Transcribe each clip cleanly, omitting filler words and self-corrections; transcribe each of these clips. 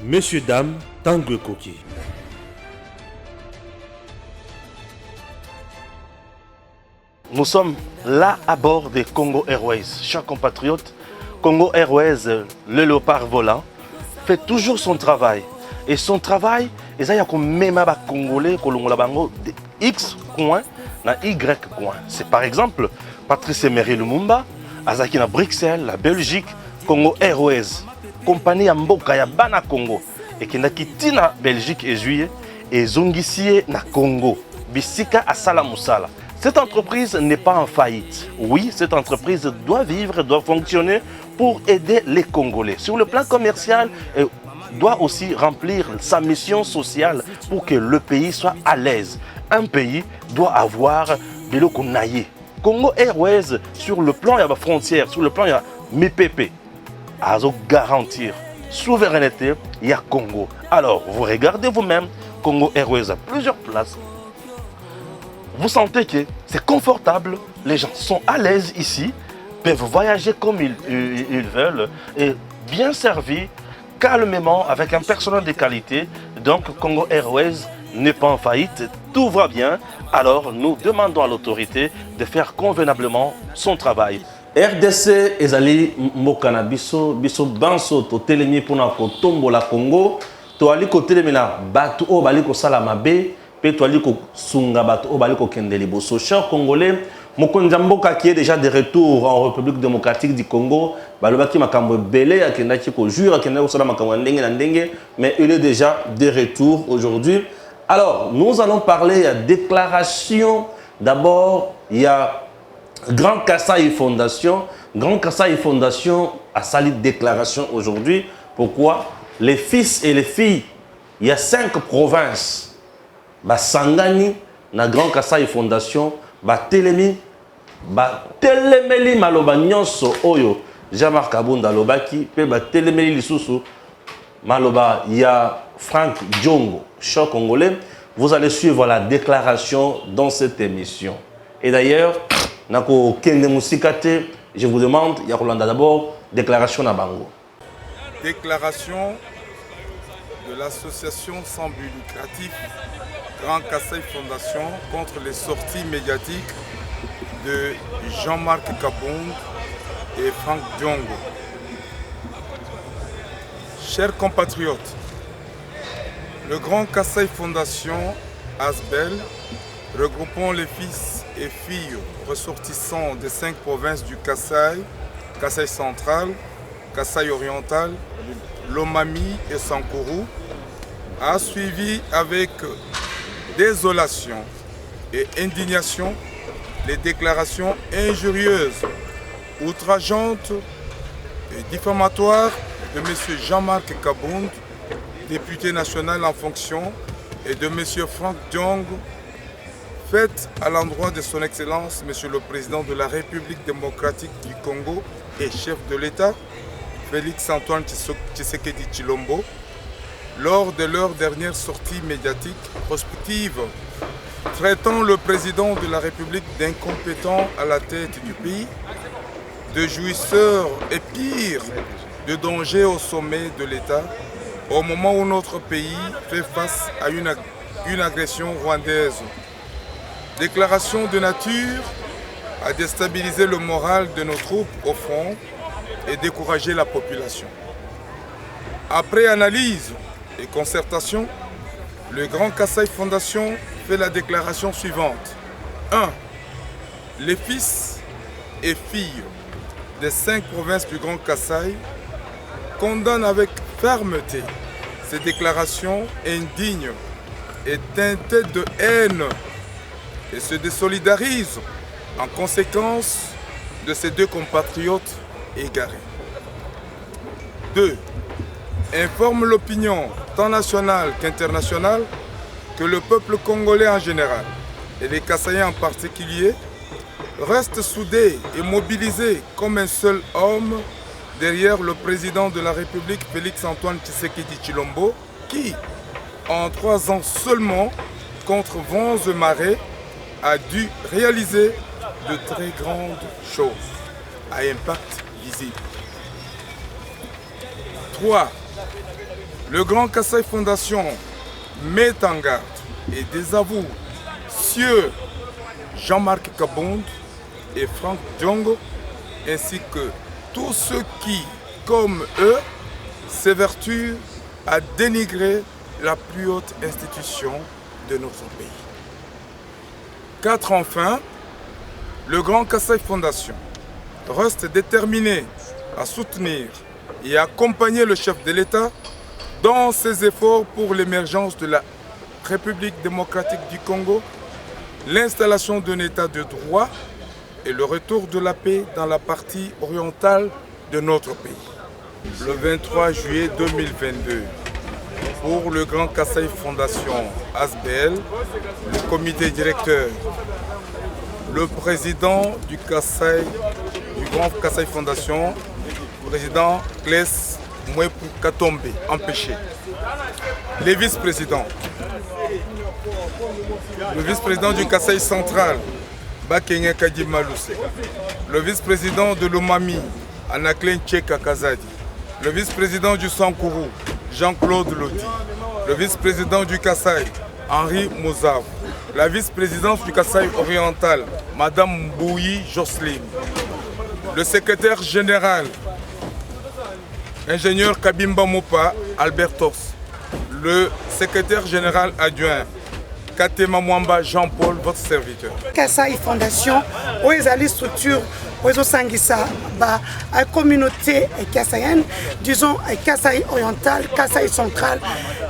Messieurs, dames, Tanguy Koki. Nous sommes là à bord des Congo Airways. Chers compatriotes, Congo Airways, le léopard volant, fait toujours son travail. Et son travail, c'est même les Congolais de X coin na Y coin. C'est par exemple Patrice Emery Lumumba, Azaki na Bruxelles, la Belgique, Congo Airways, compagnie Mboka ya Bana Congo, et qui n'a quitté na Belgique et juillet, et Zongisie na Congo, Bisika à Salamoussala. Cette entreprise n'est pas en faillite. Oui, cette entreprise doit vivre, doit fonctionner pour aider les Congolais. Sur le plan commercial, elle doit aussi remplir sa mission sociale pour que le pays soit à l'aise. Un pays doit avoir de l'eau qu'on aille. Congo Airways, sur le plan, il y a la frontière, sur le plan, il y a MIPP. À garantir souveraineté, il y a Congo. Alors, vous regardez vous-même, Congo Airways a plusieurs places. Vous sentez que c'est confortable, les gens sont à l'aise ici, peuvent voyager comme ils veulent, et bien servis, calmement, avec un personnel de qualité. Donc Congo Airways n'est pas en faillite, tout va bien. Alors nous demandons à l'autorité de faire convenablement son travail. RDC ezali mokana biso banso to telemi pona ko tombola Congo to ali ko telemina batu o bali ko sala mabe pe to ali ko sunga batu o bali ko kende liboso. Chers Congolais, Mokonza Mboka qui est déjà de retour en République démocratique du Congo, balobaki makambo belé akendaki ko jure akendaki ko sala makambo ndenge na ndenge, mais il est déjà de retour aujourd'hui. Alors, nous allons parler de déclaration. D'abord, il y a Grand Kasaï Fondation. Grand Kasaï Fondation a sali déclaration aujourd'hui. Pourquoi? Les fils et les filles, il y a 5 provinces. Sangani, na Grand Kasaï Fondation, Telemi, Telemeli maloba nyonso oyo Jean-Marc Kabunda lobaki, pe Telemeli lisusu maloba il y a Frank Diongo, cher Congolais. Vous allez suivre la déclaration dans cette émission. Et d'ailleurs, Nako Kende Musikate, je vous demande, il y a d'abord déclaration na bango. Déclaration de l'association sans but lucratif Grand Kasaï Fondation contre les sorties médiatiques de Jean-Marc Kabunda et Frank Diongo. Chers compatriotes, le Grand Kasaï Fondation Asbel, regroupant les fils et filles ressortissants des 5 provinces du Kasaï, Kasaï central, Kasaï oriental, Lomami et Sankourou, a suivi avec désolation et indignation les déclarations injurieuses, outrageantes et diffamatoires de M. Jean-Marc Kabunda, député national en fonction, et de M. Frank Diongo, faites à l'endroit de son Excellence, M. le Président de la République démocratique du Congo et chef de l'État, Félix Antoine Tshisekedi Tshilombo, lors de leur dernière sortie médiatique prospective, traitant le Président de la République d'incompétent à la tête du pays, de jouisseur et pire, de danger au sommet de l'État, au moment où notre pays fait face à une agression rwandaise. Déclaration de nature à déstabiliser le moral de nos troupes au front et décourager la population. Après analyse et concertation, le Grand Kasaï Fondation fait la déclaration suivante. 1. Les fils et filles des 5 provinces du Grand Kasaï condamnent avec fermeté ces déclarations indignes et teintées de haine et se désolidarisent en conséquence de ces 2 compatriotes égarés. 2. Informe l'opinion tant nationale qu'internationale que le peuple congolais en général et les Kasaïens en particulier restent soudés et mobilisés comme un seul homme derrière le président de la République Félix Antoine Tshisekedi Tshilombo qui, en 3 ans seulement, contre vents et marées, a dû réaliser de très grandes choses à impact visible. 3. Le Grand Kasaï Fondation met en garde et désavoue Sieur Jean-Marc Kabound et Franck Diongo, ainsi que tous ceux qui, comme eux, s'évertuent à dénigrer la plus haute institution de notre pays. 4. Enfin, le Grand Kasaï Fondation reste déterminé à soutenir et accompagner le chef de l'État dans ses efforts pour l'émergence de la République démocratique du Congo, l'installation d'un État de droit et le retour de la paix dans la partie orientale de notre pays. Le 23 juillet 2022, pour le Grand Kasaï Fondation ASBL, le comité directeur, le président du Grand Kasaï Fondation, président Claes Mwepu Katombe, empêché. Les vice-présidents. Le vice-président du Kasaï central, Bakenge Kadima Lousse. Le vice-président de l'Omami, Anaklen Tcheka Kazadi. Le vice-président du Sankourou, Jean-Claude Lodi. Le vice-président du Kasaï, Henri Mozav. La vice-présidence du Kasaï oriental, Madame Mbouyi Jocelyne. Le secrétaire général, ingénieur Kabimba Mopa Albertos. Le secrétaire général adjoint, Katema Mwamba Jean-Paul, votre serviteur. Kasaï Fondation, où est la structure, où est Sangisa, la communauté kassaïenne, disons Kasaï oriental, Kasaï central,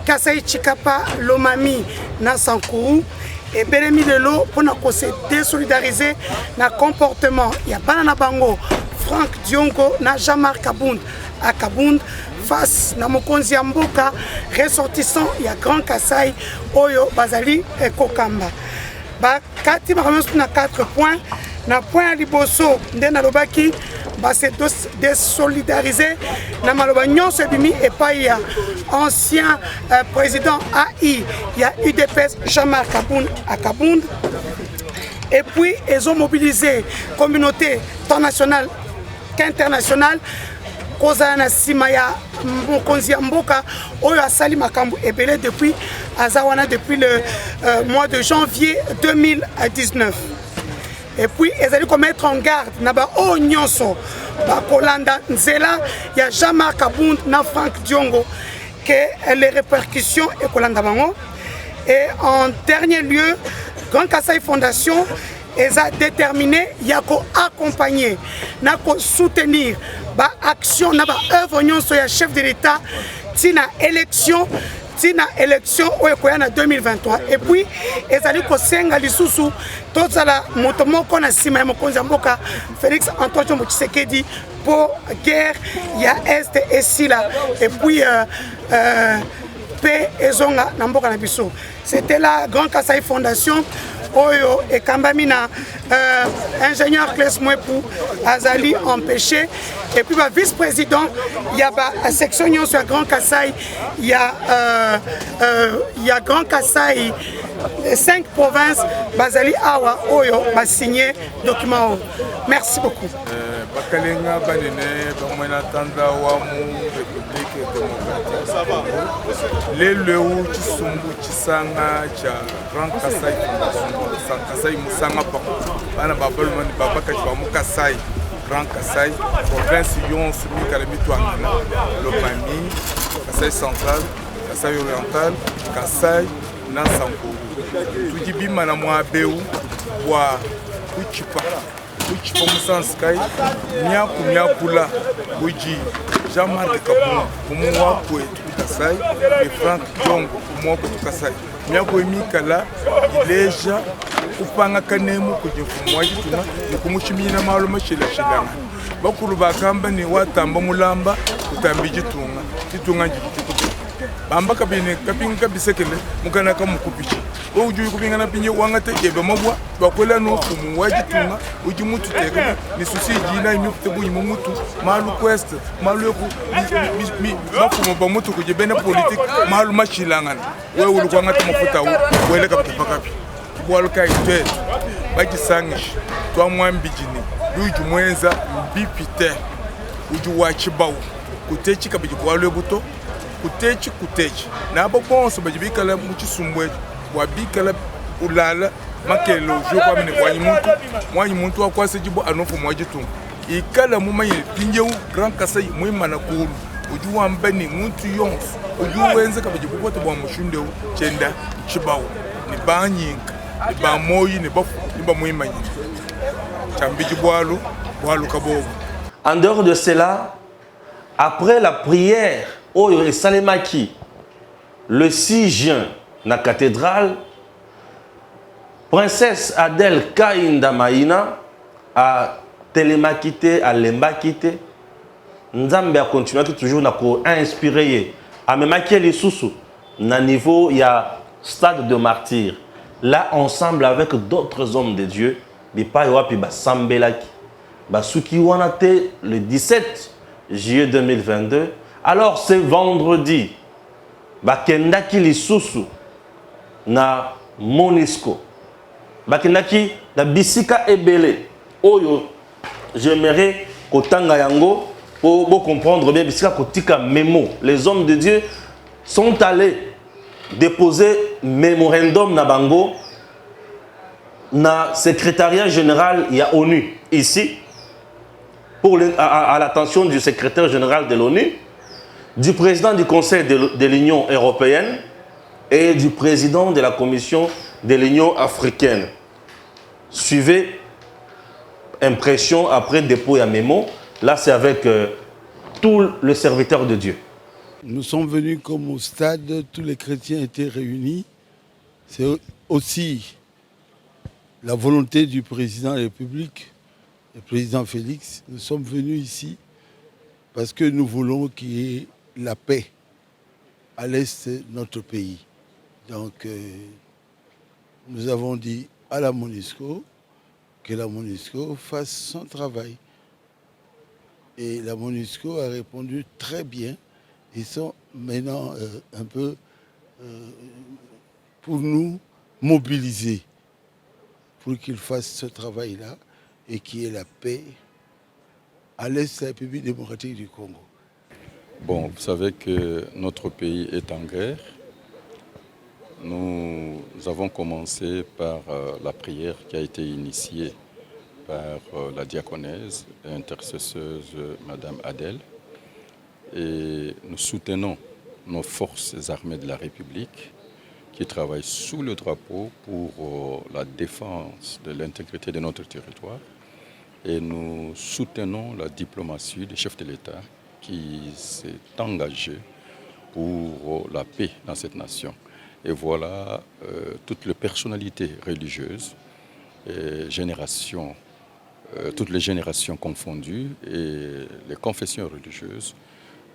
Kasaï Chikapa, Lomami, Nansankourou, et Belemi de l'eau pour nous désolidariser dans le comportement. Il y a Banana Bango, Franck Diongo, Jean-Marc Kabound à Kabound, face à Mokonzi Mboka, ressortissant, il y a Grand Kasaï, Oyo, Bazali et Kokamba. Kati na 4 points, na point Liboso, Ndena Lobaki, c'est désolidariser, na Maloba Nyonso Bimi et pas il y a ancien président AI, il y a UDPS Jean-Marc Kabound à Kabound. Et puis ils ont mobilisé communauté tant nationale qu'internationale. Kozana Simaya Mokonzi Mboka Oyo Asali Makambu Ebele depuis Azawana depuis le mois de janvier 2019. Et puis ils allaient mettre en garde Naba O Nyonso Kolanda Nzela, il y a Jean-Marc Kabound na Franck Diongo que les répercussions et Kolanda Bango. Et en dernier lieu, Grand Kasaï Fondation ils ont déterminé il y a accompagner, soutenir l'action, l'œuvre sur le chef de l'État, tina élection en 2023. Et puis, ils allaient kosenga lisusu, tous la motomoko na sima Mokonzi Mboka Félix Antoine Tshisekedi pour guerre, il y a Est et Sila. Et puis, paix et zonga na mboka na biso. C'était la Grand Kasaï Fondation. Oyo et Kambamina, ingénieur Claes Mwepu Azali empêché. Et puis vice-président, il y a la section sur Grand Kasaï, il y a Grand Kasaï, 5 provinces, Bazali Awa Oyo va signer document. Merci beaucoup. Bakalenga Banene, Bamwena Tanda Wamu, République démocratique. Les Léo, Chisumbu, Chisanga, Grand Kasaï Fondation, Kasaï Moussanga Pako, Bana Babalman, Babaka Kasai, Grand Kasaï, province Yon, Sumi Kalemito Angana, Lomami, Kasaï central, Kasaï oriental, Kasaï, Nansanko. Tujibi Manamwa Beu, Bois, Uchipa. Uchipa Moussanskai, Nyaku Nyakula, Uji, Jean-Marc Kabound, Moumoua Koué, Kasai, et Franck Diongo, Moumoua Koué, Kasai. Nyaku Emikala, Ileja, Upanga Kanemu, Kujifumwa Jituna, Nikumushimina Maluma Shila Shilanga. Bakulu Bakamba ni Watamba Mulamba, Utambi Jitunga, Jitunga Jitukutu. Bamba kabine kapinga bisekele mukana kamukupichi ojuyu kupinga na pinye wangate ebe mabwa bakwela no fumu wajitunga uji mutu tega ni susi jina imukute bu imutu malu quest malu yoku bafumu ba mutu kujebena politique malu machilangana wewe ulikuwa ngata mafuta wele kapika kapi bwaluka ite baji sangish twa mwambijini uji mwenza bipite uji wachibawu kutechi kabiji bwalu buto kutechi na bonso bajibikala muchisumbwe wabikala ulala makelo jo kwa mine mwanyi muntu akwase jibo anofu mwajitu ikala mumaye pinjeu Grand Kasai mwimana kulu uju wambeni muntu yonsu uju wenze kabajibukote bwa mushunde chenda chibawo ni banyinka ni bamoyi ni bafu ni bamwimanyi chambiji bwalu kabobo. En dehors de cela, après la prière Oyo et Salemaki le 6 juin na cathédrale, princesse Adèle Kainda Maïna a télémakité, a lembakité. Nzambe a continué toujours à inspirer. A même les sous na niveau il y a stade de martyr. Là ensemble avec d'autres hommes de Dieu, bipa yoapi ba sambelaki. Ba suki wanate le 17 juillet 2022. Alors c'est vendredi. Ba kendaki li susu na Monisco. Ba kendaki na bisika ebele. Oyo j'aimerais kotanga yango pour comprendre bien bisika kotika memo. Les hommes de Dieu sont allés déposer mémorandum na bango na secrétariat général il y a ONU ici pour à l'attention du secrétaire général de l'ONU, du président du Conseil de l'Union européenne et du président de la Commission de l'Union africaine. Suivez impression après dépôt et mémo. Là, c'est avec tout le serviteur de Dieu. Nous sommes venus comme au stade, tous les chrétiens étaient réunis. C'est aussi la volonté du président de la République, le président Félix. Nous sommes venus ici parce que nous voulons qu'il y ait la paix à l'est de notre pays. Donc, nous avons dit à la MONUSCO que la MONUSCO fasse son travail. Et la MONUSCO a répondu très bien. Ils sont maintenant un peu pour nous mobiliser pour qu'ils fassent ce travail-là et qu'il y ait la paix à l'est de la République démocratique du Congo. Bon, vous savez que notre pays est en guerre. Nous avons commencé par la prière qui a été initiée par la diaconesse et intercesseuse Madame Adèle. Et nous soutenons nos forces armées de la République qui travaillent sous le drapeau pour la défense de l'intégrité de notre territoire. Et nous soutenons la diplomatie du chef de l'État qui s'est engagé pour la paix dans cette nation. Et voilà toutes les personnalités religieuses, toutes les générations confondues et les confessions religieuses.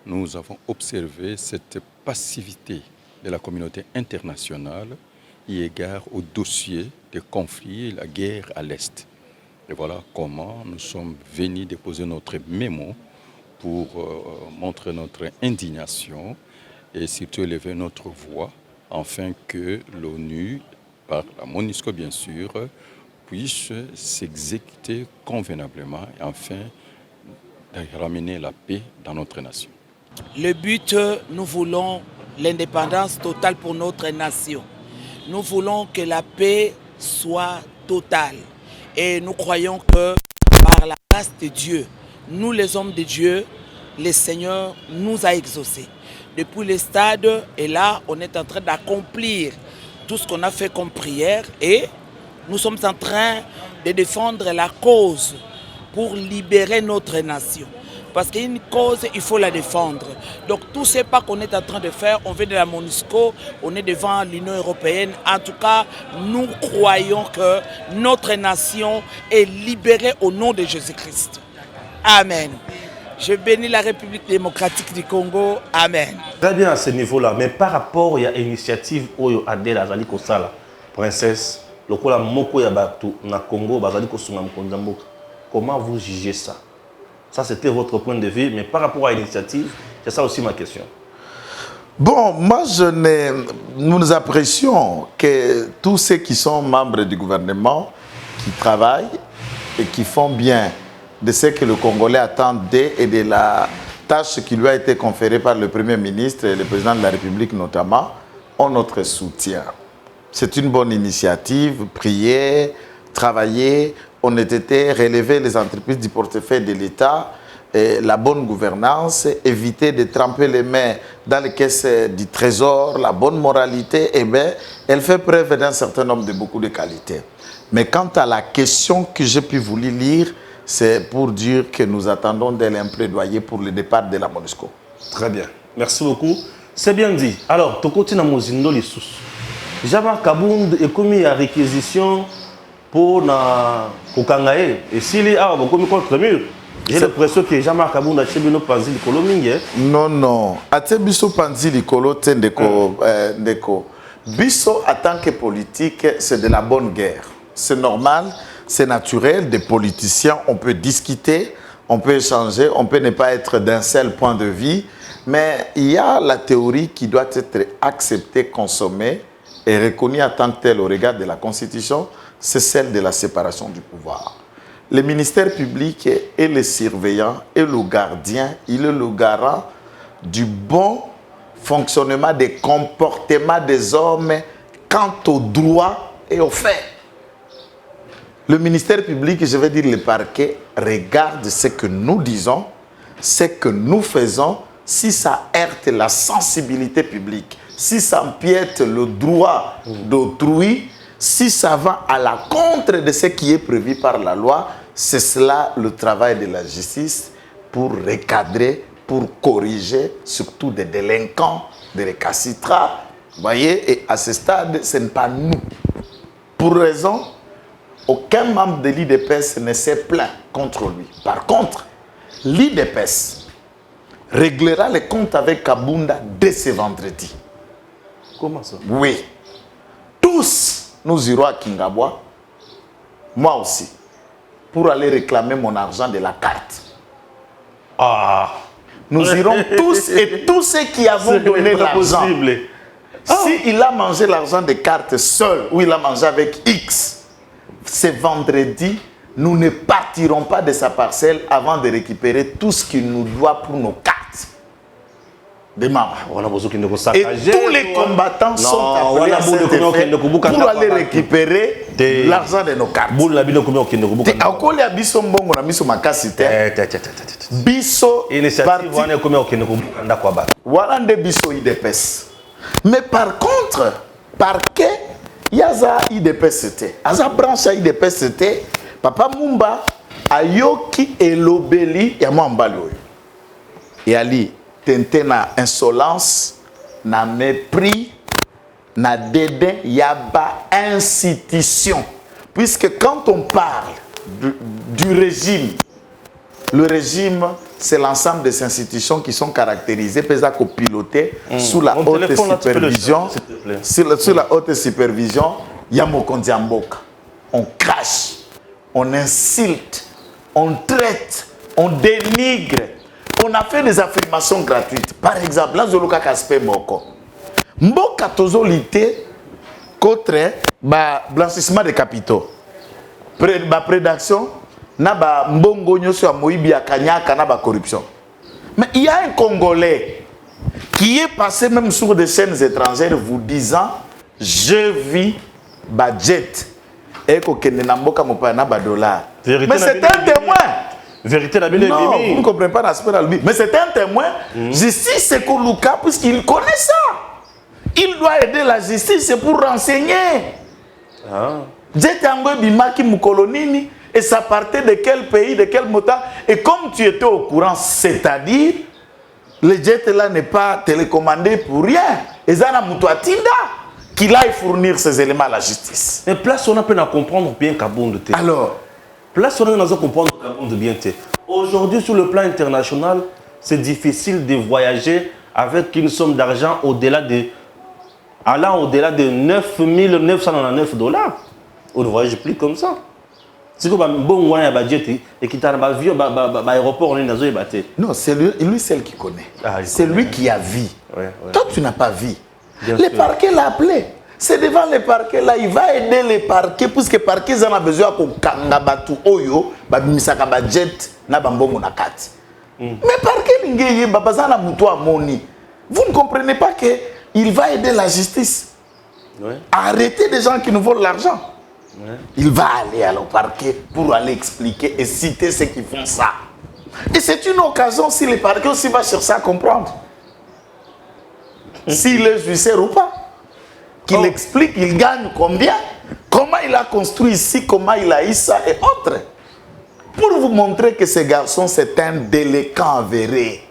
Nous avons observé cette passivité de la communauté internationale eu égard au dossier des conflits et la guerre à l'Est. Et voilà comment nous sommes venus déposer notre mémo pour montrer notre indignation et surtout élever notre voix afin que l'ONU, par la MONUSCO bien sûr, puisse s'exécuter convenablement et enfin de ramener la paix dans notre nation. Le but, nous voulons l'indépendance totale pour notre nation. Nous voulons que la paix soit totale. Et nous croyons que par la grâce de Dieu, nous les hommes de Dieu, le Seigneur nous a exaucés. Depuis le stade, et là, on est en train d'accomplir tout ce qu'on a fait comme prière et nous sommes en train de défendre la cause pour libérer notre nation. Parce qu'une cause, il faut la défendre. Donc tous ces pas qu'on est en train de faire, on vient de la MONUSCO, on est devant l'Union européenne. En tout cas, nous croyons que notre nation est libérée au nom de Jésus-Christ. Amen. Je bénis la République démocratique du Congo. Amen. Très bien à ce niveau-là. Mais par rapport à l'initiative Oyo Adèle Azali Kosala, princesse, le Kola Moko Yabatu, na Congo, Bazali Kosunga Mkonzamboka. Comment vous jugez ça? Ça, c'était votre point de vue, mais par rapport à l'initiative, c'est ça aussi ma question. Bon, moi, nous apprécions que tous ceux qui sont membres du gouvernement, qui travaillent et qui font bien de ce que le Congolais attend d'eux et de la tâche qui lui a été conférée par le Premier ministre et le Président de la République notamment ont notre soutien. C'est une bonne initiative, prier, travailler, honnêteté, relever les entreprises du portefeuille de l'État, la bonne gouvernance, éviter de tremper les mains dans les caisses du trésor, la bonne moralité, eh bien, elle fait preuve d'un certain nombre de beaucoup de qualités. Mais quant à la question que j'ai pu vous lire, c'est pour dire que nous attendons d'elle un plaidoyer pour le départ de la MONUSCO. Très bien. Merci beaucoup. C'est bien dit. Alors, tu continues à Mozindo les sous. Jean-Marc Kabound est commis à réquisition pour na Kokangae. Et s'il est commis contre le mur, j'ai l'impression que Jean-Marc Kabound a chébi no panzi likolo mingi. Non, non. Ate biso panzi likolo te ndeko. Biso en tant que politique, c'est de la bonne guerre. C'est normal, c'est naturel. Des politiciens, on peut discuter, on peut échanger, on peut ne pas être d'un seul point de vue. Mais il y a la théorie qui doit être acceptée, consommée et reconnue en tant que telle au regard de la Constitution, c'est celle de la séparation du pouvoir. Le ministère public est le surveillant et le gardien, il est le garant du bon fonctionnement des comportements des hommes quant aux droits et aux faits. Le ministère public, je vais dire le parquet, regarde ce que nous disons, ce que nous faisons, si ça heurte la sensibilité publique, si ça empiète le droit d'autrui, si ça va à la contre de ce qui est prévu par la loi, c'est cela le travail de la justice pour recadrer, pour corriger, surtout des délinquants, des récalcitrants. Vous voyez, et à ce stade, ce n'est pas nous. Pour raison, aucun membre de l'IDPS ne s'est plaint contre lui. Par contre, l'IDPS réglera les comptes avec Kabunda dès ce vendredi. Comment ça? Oui. Tous, nous irons à Kingabwa, moi aussi, pour aller réclamer mon argent de la carte. Ah. Nous irons tous et tous ceux qui avons donné l'argent. S'il a mangé l'argent des cartes seul ou il a mangé avec X, ce vendredi, nous ne partirons pas de sa parcelle avant de récupérer tout ce qu'il nous doit pour nos cartes. Des membres. Et tous les combattants sont appelés à cet effet pour aller récupérer l'argent de nos cartes. Mais par contre, parquet, il y a ça IDPST. À sa branche IDPST, Papa Mumba, Ayoki et l'Obéli, il y a moi en balio. Et Ali, tenté na insolence, na mépris, na dédain, il y a pas institution. Puisque quand on parle du régime, le régime, c'est l'ensemble des institutions qui sont caractérisées, pilotées sous la haute supervision. Sous la haute supervision, il y a Mokondi Mboka. On crache, on insulte, on traite, on dénigre. On a fait des affirmations gratuites. Par exemple, là, Zoluka Kaspe Moko. Mboka tozolité contre blanchissement des capitaux. Prédation, na mbongo nyoso ya moibi ya kanyaka na corruption. Mais il y a un Congolais qui est passé même sur des chaînes étrangères vous disant je vis budget et kokende na mboka mopa na dollar. Mais c'est un témoin. Vérité la non, vous ne comprenez pas l'aspect de mais c'est un témoin. Justice c'est Koluka puisqu'il connaît ça. Il doit aider la justice pour renseigner. Et ça partait de quel pays, de quel moteur. Et comme tu étais au courant, c'est-à-dire, le jet là n'est pas télécommandé pour rien. Et ça n'a Moutouatinda qu'il aille fournir ces éléments à la justice. Mais place on a peine à comprendre bien Kabound. Alors, place on a comprendre Kabound bien. Aujourd'hui, sur le plan international, c'est difficile de voyager avec une somme d'argent allant au-delà de 9 999 $. On ne voyage plus comme ça. C'est comme un bon budget et qui t'a avion, aéroport, on est dans un bâtiment. Non, c'est lui seul qui connaît. C'est lui qui a vu. Toi, tu n'as pas vu. Le parquet l'a appelé. C'est devant le parquet là, il va aider les parquets puisque les parquets en a besoin qu'on kanga batu oyo, babimisaka budget na bambongo na kati. Mais par quel ingénieur Babazana Moutoua Moni? Vous ne comprenez pas qu'il va aider la justice. Ouais. Arrêtez des gens qui nous volent l'argent. Ouais. Il va aller au parquet pour aller expliquer et citer ceux qui font ça. Et c'est une occasion si le parquet aussi va chercher à comprendre. S'il est judiciaire ou pas. Qu'il explique, il gagne combien, comment il a construit ici, comment il a eu ça et autres. Pour vous montrer que ce garçon, c'est un délinquant avéré.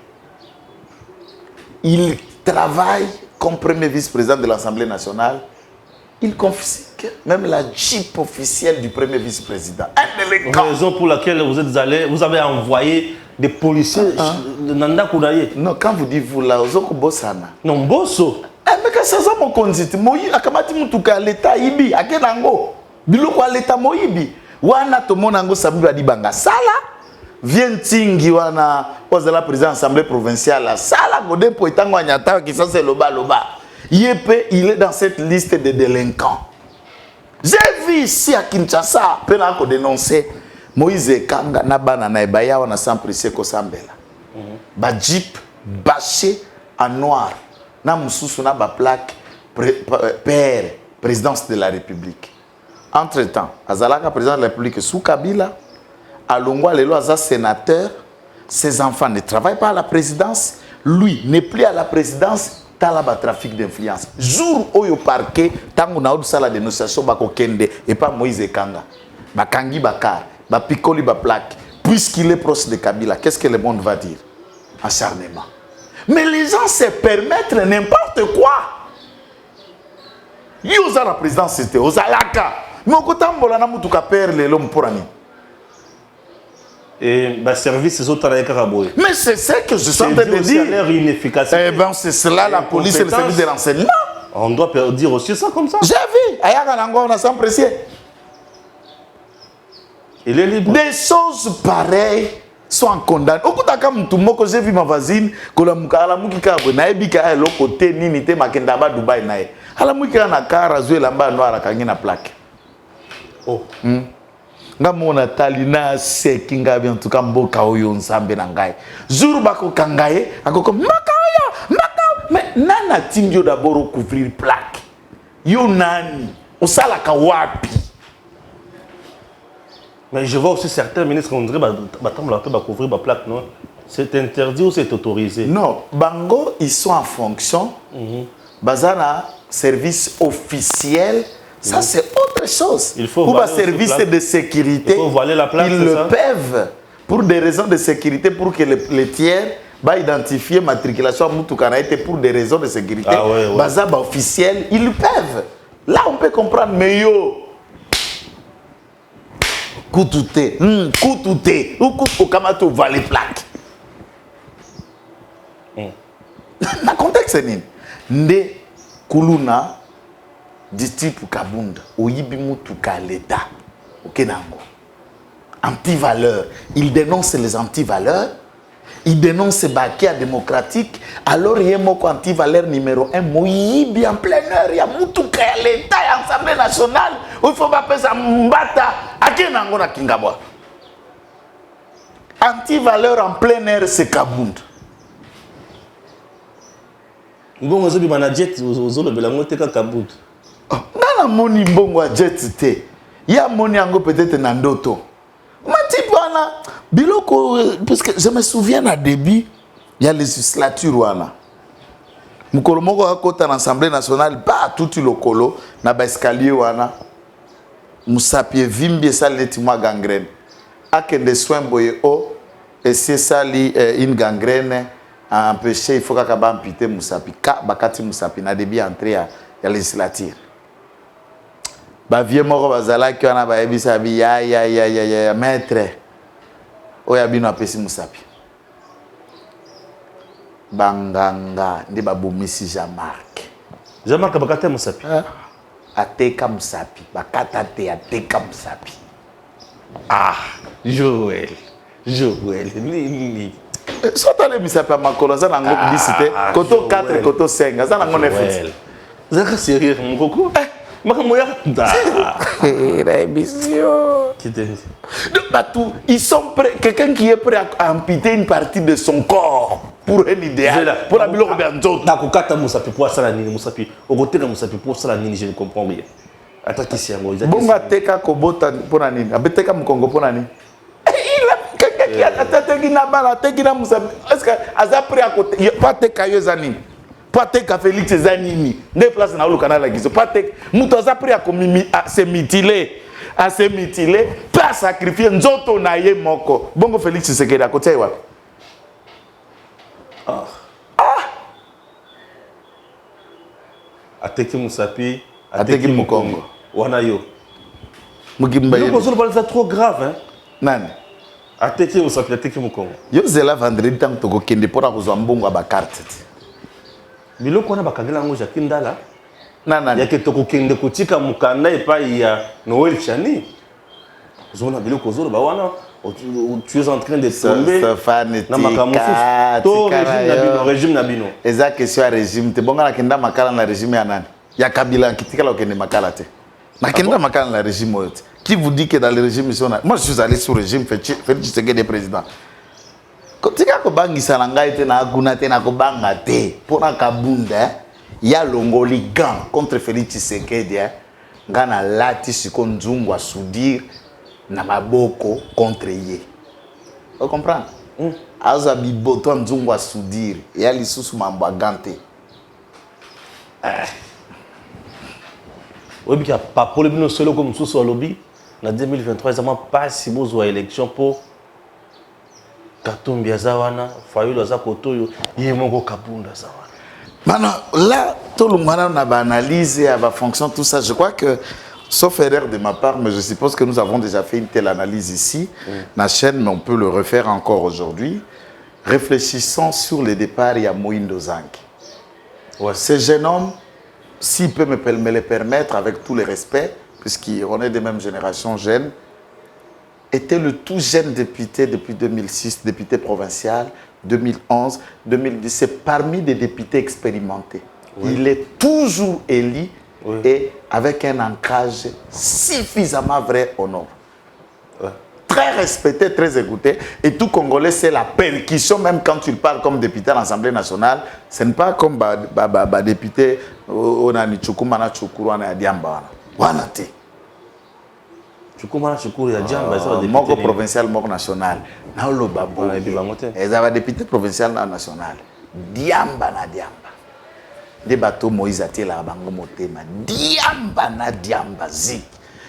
Il travaille comme premier vice-président de l'Assemblée nationale. Il confisque même la Jeep officielle du premier vice-président. Un délinquant. Raison pour laquelle vous êtes allé, vous avez envoyé des policiers de Nanda Koudaye. Non, quand vous dites vous là, vous êtes Bossana. Non, Bosso. Mais que c'est ça mon conduite. Moïbi, akamati mutuka l'État ibi, akenango. Biloko l'État Moïbi. Wana tomonango sabu adi banga sala. Vient tingi wana ozala président de l'Assemblée provinciale. Sala godin po itango anyata qui ça c'est loba. Yépe, il est dans cette liste de délinquants. J'ai vu ici à Kinshasa, pendant qu'on dénonçait Moïse Kanga, Nabana, Naibaya, on a sans pressé ko sambela. Ba jeep bâché en noir. Na mususu na ba plaque père présidence de la République. Entre-temps, Azalaka président de la République sous Kabila, Alongwa Lelo Aza sénateur, ses enfants ne travaillent pas à la présidence, lui n'est plus à la présidence. Talaba trafic d'influence. Jour où il parquet, tant qu'on a eu ça la dénonciation, bako kende et pas Moïse Kanga, bakangi bakar, ba pikoli ba plaque. Puisqu'il est proche de Kabila, qu'est-ce que le monde va dire? Acharnement. Mais les gens se permettent n'importe quoi. Yosa la présidence c'était Ozalaka. Mais au côté de la mutuka perd l'homme pour ami. Et bah service c'est autres avec Karaboy. Mais c'est ça que je suis en train de dire. Eh ben c'est cela la police et le service de renseignement. On doit dire aussi ça comme ça. J'ai vu. On a s'empressé. Il est libre. Des choses pareilles sont en condamné. Au côté de j'ai vu ma voisine, que la mukala mukika naebika l'autre côté ni nité makendaba Dubaï nae. Ala mukika na kara zwe lamba noir akangi na plaque. Oh. Nga mona talina seki nga bi en tout cas mboka oyo nzambe na ngai. Jour bako kangaye akoko makaoya mais nana tindio d'abord couvrir plaque. Yo nani osala ka wapi. Mais je vois aussi certains ministres on dirait bah couvrir ma plaque non. C'est interdit ou c'est autorisé? Non, bango ils sont en fonction. Bazana service officiel. Ça, c'est autre chose. Il faut pour un service de sécurité, il faut voiler la place, ils le peuvent pour des raisons de sécurité, pour que les tiers va identifier matriculation à Moutoukanaïté pour des raisons de sécurité. Ah ouais. Bazaba officiel, ils le peuvent. Là, on peut comprendre, mais yo, Koutouté, ou Kamato va les plaques. Dans le contexte, c'est Nde Kuluna. Du type Kabunda, Oyibi Mutuka l'État, au Kenango. Anti-valeurs. Il dénonce les anti-valeurs, il dénonce Bakia démocratique, alors il y a un anti-valeur numéro 1, Moyibi en plein air, il y a Mutuka l'État, il y a l'Assemblée nationale, il faut pas faire ça, Mbata, à Kenango na Kingabwa. Anti-valeur en plein air, c'est Kabunda. Bon, vous avez un jet, vous avez un Kabunda. Nana moni mbongo a jet te. Ya moni ango peut-être na ndoto. Mati bwana biloko parce que je me souviens à début il y a législature wana. Mukolo moko akota na Assemblée nationale pas tout lokolo na ba escalier wana. Musapie vimbi saleti mwa gangrène. Akende soin boye o et c'est sali une gangrène a empêché il faut qu'akaba amputer musapi ka bakati musapi na début entrer à la législature. Ba vieux moko bazala ki wana ba yebisa bi ya maître oya bino apesi musapi banganga ndi babomisi Jean-Marc bakata musapi ateka musapi bakata te ateka musapi Joël nini sota le musapi makolo za nango publicité koto 4 koto 5 za nango 9 Zaka sérieux mon coco Ils sont prêts, quelqu'un qui est prêt à amputer une partie de son corps pour un idéal. Pour la bilo Roberto. Nakokata Musapi pour ça la nini Musapi. Au côté de Musapi pour ça la nini, je ne comprends rien. Attends qui c'est un gros. Bonga teka kobota pour la nini. Abeteka Mukongo pour la nini. Quelqu'un qui a attaqué na bala, teki na Musapi. Est-ce que aza prêt à côté? Pas teka yezani. Pas teka Félix Zanini. Ne place na olukana la gizo. Pas teka. Muto aza prêt à se mutiler. À se mutiler, pas sacrifier nzoto na ye moko. Bongo Félix Tshisekedi à côté wa. Ateki Musapi, Ateki Mukongo. Wana yo. Mugimba yo. C'est trop grave hein. Nani? Ateki Musapi, Ateki Mukongo. Yo zela vendredi tant toko kende pora kozwa mbongo ba carte. Biloko na bakangela ngo Jakindala. Nana. Yake toko kende kutika mukanda epai ya Noël Chani. Zona biloko zolo ba wana tu es en train de tomber. Na makamufu. To régime Nabino. Eza question à régime. Te bonga na kenda makala na régime ya nani? Ya Kabila kitika la kende makala te. Na kenda makala na régime yote. Qui vous dit que dans le régime moi je suis allé sur le régime Félix Tshisekedi président. Kotika ko bangisa na ngai te na aguna te na ko banga te. Pona kabunda. Il y a l'ongoligan contre Félix Tshisekedi. Ngana lati siko nzungu soudir na maboko contre ye. Vous comprenez? Aza biboto nzungu soudir. Il y a lisusu mambo agante. Oui, bien, pas pour le bien solo comme sous au lobby. En 2023, ils n'ont pas si beau aux élections pour Katumbi Azawana, Fayulu Azakotoyo, Yemongo Kabunda Azawana. Maintenant, là, tout le monde a analysé, a fonction, tout ça. Je crois que, sauf erreur de ma part, mais je suppose que nous avons déjà fait une telle analyse ici, la chaîne, mais on peut le refaire encore aujourd'hui. Réfléchissons sur le départ, il y a Moïndo Zanki. Ouais. Ce jeune homme, s'il peut me le permettre, avec tout le respect, puisqu'on est des mêmes générations jeunes, était le tout jeune député depuis 2006, député provincial, 2011, 2010, c'est parmi des députés expérimentés. Oui. Il est toujours élu et avec un ancrage suffisamment vrai au nord. Très respecté, très écouté. Et tout Congolais, c'est la percussion, même quand tu parles comme député à l'Assemblée nationale, ce n'est pas comme député, on a ni Chukumana Chukuru, on a Diamba. Wanate. Moko provincial, moko national. Naolo babo. Ils avaient député provincial national. Diamba na diamba. Des bateaux Moïse até la bango motema. Diamba na diamba zik.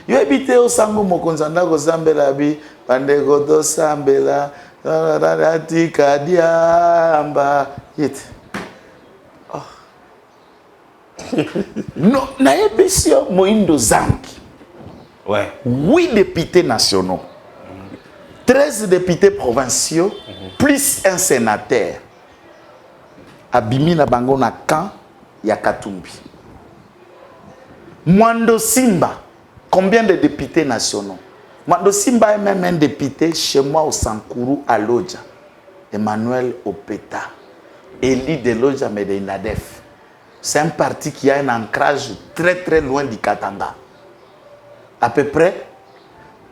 Yo habité au sango mokonzanda ko zambela bi pande godo sambela tika diamba. Yet. Non, na ebisio Moïndo Zanki. Ouais. 8 députés nationaux, 13 députés provinciaux, plus un sénateur. Abimi na bango na kan ya Katumbi. Mwando Simba, combien de députés nationaux? Mwando Simba est même un député chez moi au Sankuru à Lodja. Emmanuel Opeta, élu de Lodja mais de Inadef. C'est un parti qui a un ancrage très très loin du Katanga. À peu près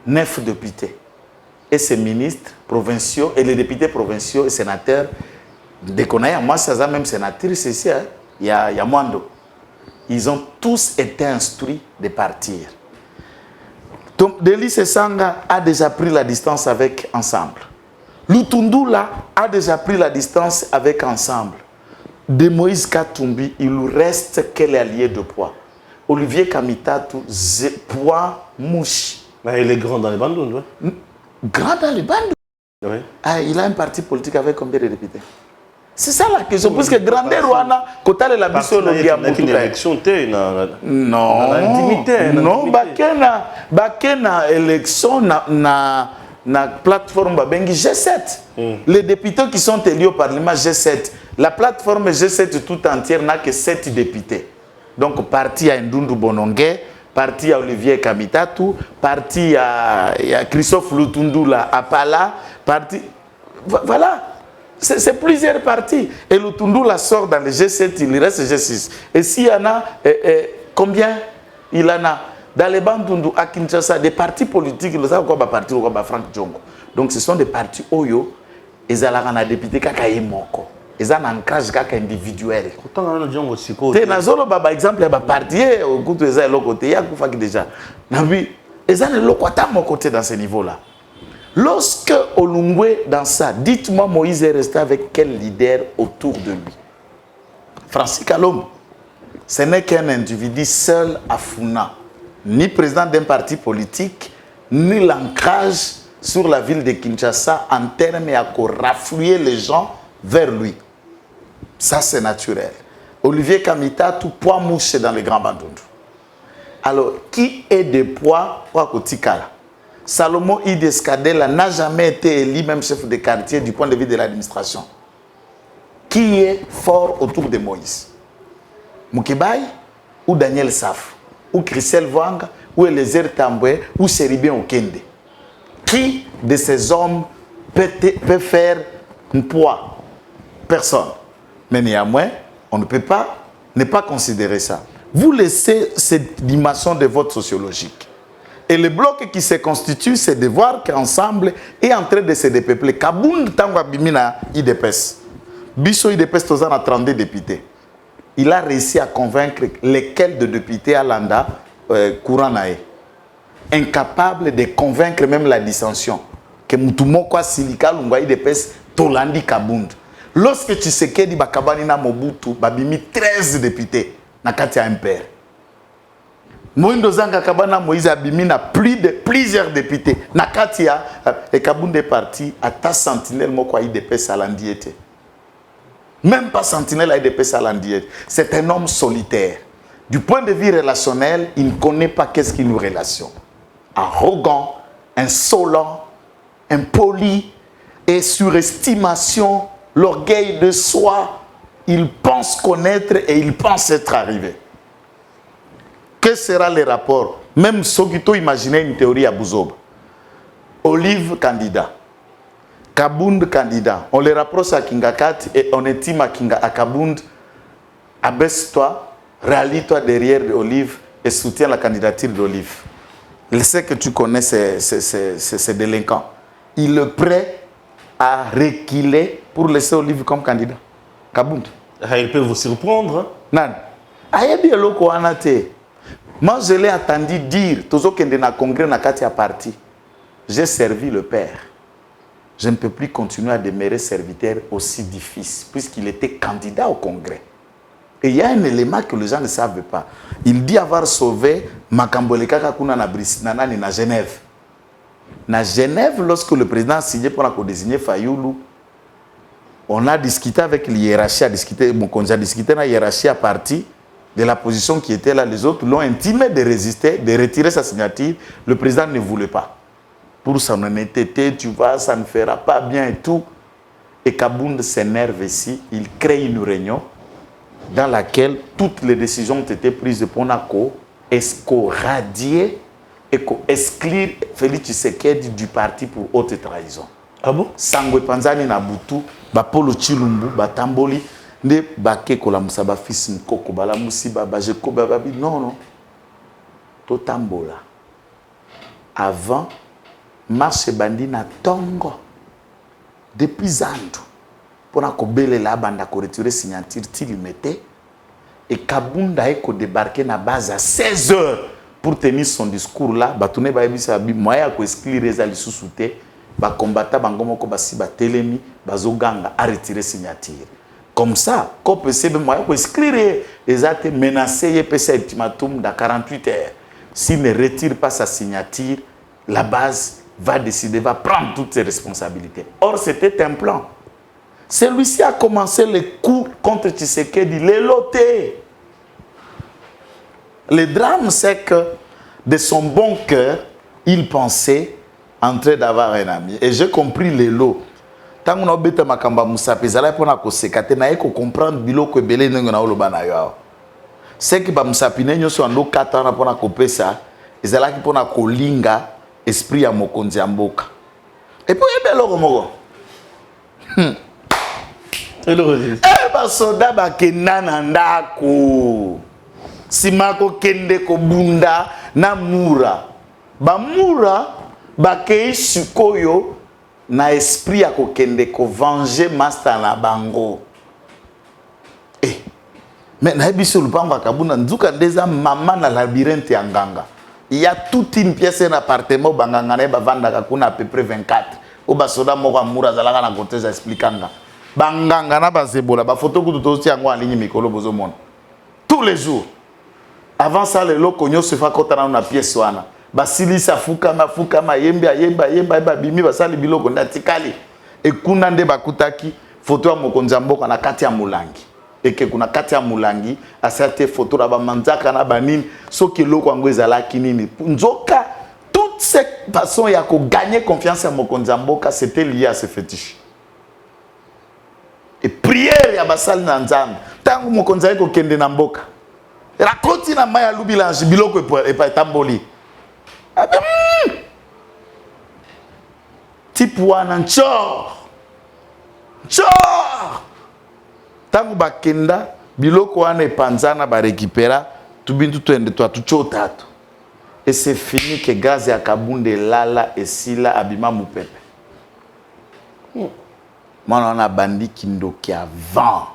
9 députés. Et ces ministres provinciaux, et les députés provinciaux et sénateurs, dès qu'on a moi, c'est ça même sénatrice ici, hein, il y a Mwando. Ils ont tous été instruits de partir. Donc, Delice Sanga a déjà pris la distance avec Ensemble. Lutundula a déjà pris la distance avec Ensemble. De Moïse Katumbi, il lui reste quel allié de poids? Olivier Kamitatu, poids mouche. Il est grand dans les bandounes, ouais. Grand dans les bandounes? Oui. Ah, il a un parti politique avec combien de députés? C'est ça la question. Parce que grandeur, Rwanda, quand elle a la mission, il y a une élection. Non, non, Bakena élection na plateforme Babengi G7. Les députés qui sont élus au Parlement G7, la plateforme G7 tout entière n'a que 7 députés. Donc, parti à Ndundu Bonongue, parti à Olivier Kamitatu, parti à Christophe Lutundula à Pala, parti. Voilà. C'est plusieurs partis. Et Lutundula sort dans le G7, il reste G6. Et s'il y en a, combien? Il en a. Dans les Bandundu, à Kinshasa, des partis politiques, ils savent quoi, parti Franck Djongo. Donc ce sont des partis Oyo, ils ont un député qui est moko. Ils ont un ancrage individuel. Pourtant, on a Djongo Siko. Tu as par exemple, il y a un parti, au côté de l'autre côté, il y a un déjà. Ils ont l'autre côté dans ce niveau-là. Lorsque Olungwe, dans ça, dites-moi, Moïse est resté avec quel leader autour de lui? Francis Kalom, ce n'est qu'un individu seul à Funa. Ni président d'un parti politique, ni l'ancrage sur la ville de Kinshasa en termes à rafluer les gens vers lui. Ça, c'est naturel. Olivier Kamita, tout poids mouche dans les grands Bandundu. Alors, qui est de poids pour Kotikala? Salomon Ideskadela n'a jamais été élu même chef de quartier du point de vue de l'administration. Qui est fort autour de Moïse? Mukibai ou Daniel Saf? Ou Christelle Wanga, ou Eliezer Tambwe, ou Seribien Okende. Qui de ces hommes peut faire un poids? Personne. Mais néanmoins, on ne peut pas ne pas considérer ça. Vous laissez cette dimension de vote sociologique. Et le bloc qui se constitue, c'est de voir qu'ensemble est en train de se dépeupler. Kabound Tangwa Bimina IDPS. Bisso IDPS Tozan a 32 députés. Il a réussi à convaincre lesquels de députés à Landa Kouranae. Incapable de convaincre même la dissension. Que Moutoumokwa Silika Lungwa IDPS Tolandi Kabound. Lorsque tu sais que Bakabani na Mobutu, Babimi 13 députés. Nakati a un père. Moïndo Zanga Kabana Moïse Abimi na plus de plusieurs députés. Nakati a et Kabound est parti à ta sentinelle Mokwa IDPS à l'Andiété. Même pas sentinelle à IDPS à l'Andiété. C'est un homme solitaire. Du point de vue relationnel, il ne connaît pas qu'est-ce qu'une relation. Arrogant, insolent, impoli et surestimation, l'orgueil de soi. Il pense connaître et il pense être arrivé. Que sera le rapport? Même Sogito imaginait une théorie à Bouzob. Olive candidat. Kabound candidat. On les rapproche à Kingakat et on estime à Kabound. Abaisse-toi, rallie-toi derrière Olive et soutiens la candidature d'Olive. Il sait que tu connais ces délinquants. Il est prêt à reculer pour laisser Olive comme candidat. Kabound. Il peut vous surprendre. Non. Ayebi eloko anate. Moi, je l'ai entendu dire, toujours qu'il y a un congrès dans le parti, j'ai servi le père. Je ne peux plus continuer à demeurer serviteur aussi difficile, puisqu'il était candidat au congrès. Et il y a un élément que les gens ne savent pas. Il dit avoir sauvé Makamboleka Kakuna na Genève. Na Genève, lorsque le président a signé pour désigner Fayoulou, on a discuté avec l'hiérarchie, on a discuté dans la hiérarchie à partir de la position qui était là. Les autres l'ont intimé de résister, de retirer sa signature. Le président ne voulait pas. Pour son honnêteté, tu vois, ça ne fera pas bien et tout. Et Kabound s'énerve ici. Il crée une réunion dans laquelle toutes les décisions ont été prises pour radier et exclure Félix Tshisekedi du parti pour haute trahison. Ah bon? Sangwe Panzani na Butu, Bapolo Chilumbu, Batamboli, ne Bake Kolamusa, Bafis Nkoko, Balamusi, Babajeko, Bababi. Non. Totambola. Avant, marche bandi na Tongo. Depuis Zandu. Pour que la bande a retiré signature, il mettait. Et Kabounda a débarqué na base à 16 h pour tenir son discours là. Batoune Baebisa Abi, moyen à exclure les alliés sous-soutés. Ba combatta bangomoko basi ba telemi bazoganga a retiré signature. Comme ça, qu'on peut se moyen pour exclure les actes menacés et passer ultimatum dans 48 heures. S'il ne retire pas sa signature, la base va décider, va prendre toutes ses responsabilités. Or, c'était un plan. Celui-ci a commencé le coup contre Tshisekedi, les lotés. Le drame, c'est que de son bon cœur, il pensait en train d'avoir un ami. Et j'ai compris les lots. Tant qu'on a obéi à Makamba Moussa, Pézala pour nous sécater, n'a pas comprendre bilo que belé n'engue na oloba na yo. C'est que ba Moussa Pinenyo so ando 4 ans pour na couper ça, ezala ki pour na kolinga esprit ya mokonzi ya mboka. Et puis ebelo komoko. Et le registre. Eh ba soda ba kenana ndako. Simako kende ko bunda na mura. Ba mura ba kei sikoyo na esprit ya ko kende ko venger master na bango. Mais na biso lupango akabuna nzuka ndeza mama na labyrinthe ya nganga. Il y a toute une pièce un appartement banganga na ba vanda kuna à peu près 24. O basoda moko mura zalaka na côté za explicanga. Banganga na bazebola ba photo kutu tosi yango en ligne mikolo bozo mona. Tous les jours. Avant ça le loko nyo se fa kota na pièce wana. Basilisa fuka yemba bimi basali biloko ndatikali. E kuna nde bakutaki photo ya mokonzi mboka na kati ya mulangi. Et que kuna kati ya mulangi asate photo na ba manzaka na banini soki loko ngo ezalaki nini. Nzoka toute cette façon ya ko gagner confiance à mokonzi mboka c'était lié à ce fétiche. Et prière ya basali na nzambe tangu mokonzi ko kende na mboka rakoti na maya lubilange biloko epa etamboli type wana nchor tangu bakenda biloko wana epanzana ba récupéra tubintu twende twa tuchotatu et c'est fini que gaz ya kabunde lala esila abima mupepe. Moi, on a bandi kindo qui avant.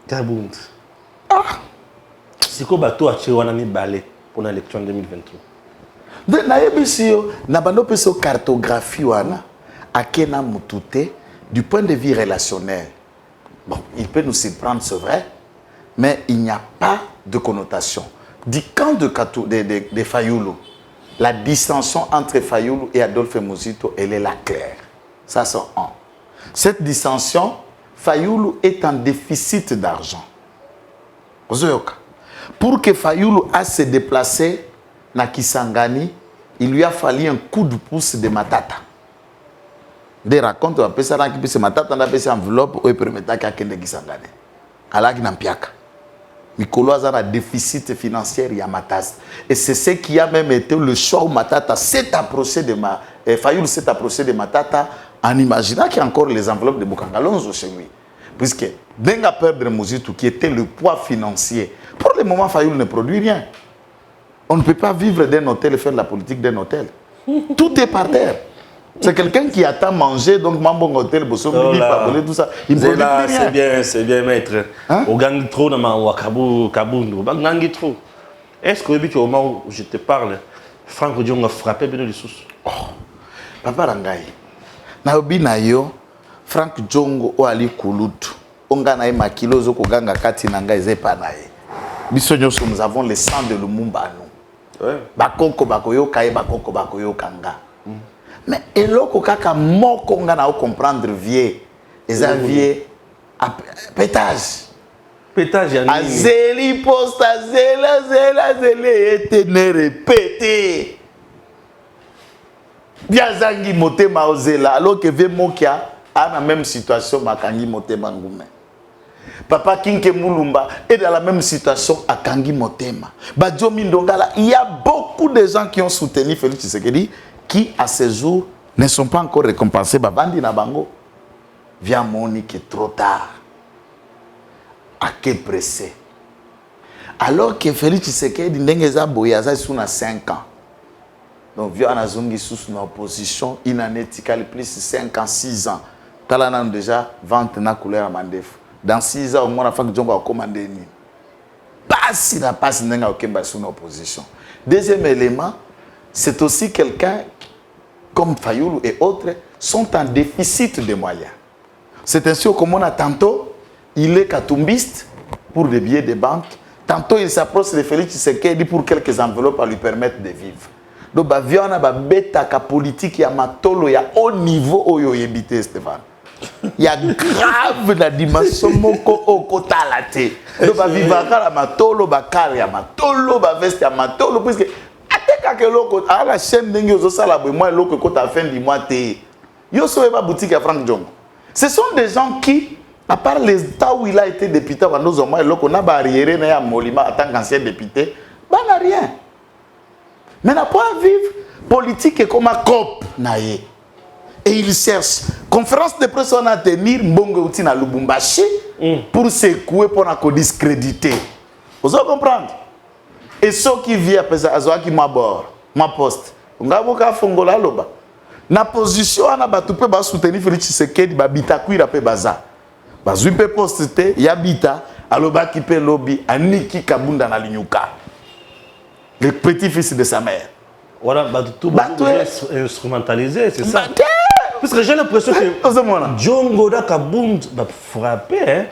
Kabund. Ah! C'est quoi bateau à Chewana ni balé pour l'élection 2023? Donc, na yebisio na bando peso cartographie wana akena mutute du point de vue relationnel. Bon, il peut nous surprendre, c'est vrai, mais il n'y a pas de connotation. Du camp de Fayulu, la distinction entre Fayulu et Adolphe Muzito, elle est là claire. Ça, c'est un. Cette distinction, Fayulu est en déficit d'argent. Pour que Fayulu a se déplacé na Kisangani, il lui a fallu un coup de pouce de Matata. Des racontes, on appelle ça Matata, on appelle ça enveloppe, ou permettait qu'à Kende Kisangani. Alors qu'il n'a pas. Mikolo a un déficit financier à Matata. Et c'est ce qui a même été le choix où Matata s'est approché de Fayulu s'est approché de Matata en imaginant qu'il y a encore les enveloppes de Bokangalonzo chez lui. Puisque Denga perdre Muzito, qui était le poids financier, pour le moment, Fayulu ne produit rien. On ne peut pas vivre d'un hôtel et faire de la politique d'un hôtel. Tout est par terre. C'est quelqu'un qui attend manger, donc Mambo Hôtel, Bosso, tout ça. Il produit rien. C'est bien, maître. Au gang trop dans ma Wakabu, Kabundu, gang trop. Est-ce que au moment où je te parle, Franck Dion a frappé Beno Lissous? Papa Rangai. Naobi na yo, Franck Djongo o ali kulutu. Onga na ma kilozo ko ganga kati na ngai zepa na ye. Biso nyoso nous avons le sang de Lumumba nous. Ouais. Bakoko bakoyo kae bakoko bakoyo kanga. Mais eloko kaka moko nga na comprendre vie. Eza vie pétage. Pétage ya nini? Azeli posta zela etene répété. Biazangi motema ozela alors que ve mokia a la même situation makangi motema ngume. Papa Kinke Mulumba est dans la même situation à Kangi Motema. Badjomi Ndongala, il y a beaucoup de gens qui ont soutenu Félix Tshisekedi qui à ce jour ne sont pas encore récompensés. Babandi Nabango vient Monique trop tard. À quel pressé? Alors que Félix Tshisekedi n'engeza boyaza sous 5 ans. Donc via Nazungi sous une opposition, il en est plus 5 ans, 6 ans. Talanan déjà vente na couleur à Mandef. Dans 6 ans, au moins, la femme a commandé. Pas si la passe n'a aucun sous une opposition. Deuxième élément, c'est aussi quelqu'un comme Fayulu et autres sont en déficit de moyens. C'est ainsi comme on a tantôt, il est katumbiste pour des billets de banque. Tantôt, il s'approche de Félix Tshisekedi pour quelques enveloppes à lui permettre de vivre. Donc, il y a une bêta politique, il y a un haut niveau où il y a Stéphane. Il y a grave la dimension moko okota la te. Donc ba vivaka la matolo ba kare ya matolo ba veste ya matolo puisque ateka ke loko à la chaîne ndenge ozo sala boy moi loko ko ta fin du mois te. Yo so ba boutique à Franck Djongo. Ce sont des gens qui à part les temps où il a été député quand nous moi loko na barrière na ya Molima en tant qu'ancien député, ba na rien. Mais n'a pas vivre politique comme un cop naie. Et il cherche conférence de presse on a tenir mbongo uti na Lubumbashi pour secouer pour na discréditer. Vous allez comprendre? Et ce qui vient après azoa qui m'aborde ma poste ngaboka fongola loba na position ana batupe ba soutenir Félix Tshisekedi ba bitakwira pe baza bazui pe poste ya bita aloba ki pe lobby aniki kabunda na linyuka le petit-fils de sa mère. Voilà, tout instrumentalisé, c'est ça. Parce que j'ai l'impression que Djongo da Kabund va frapper. Hein?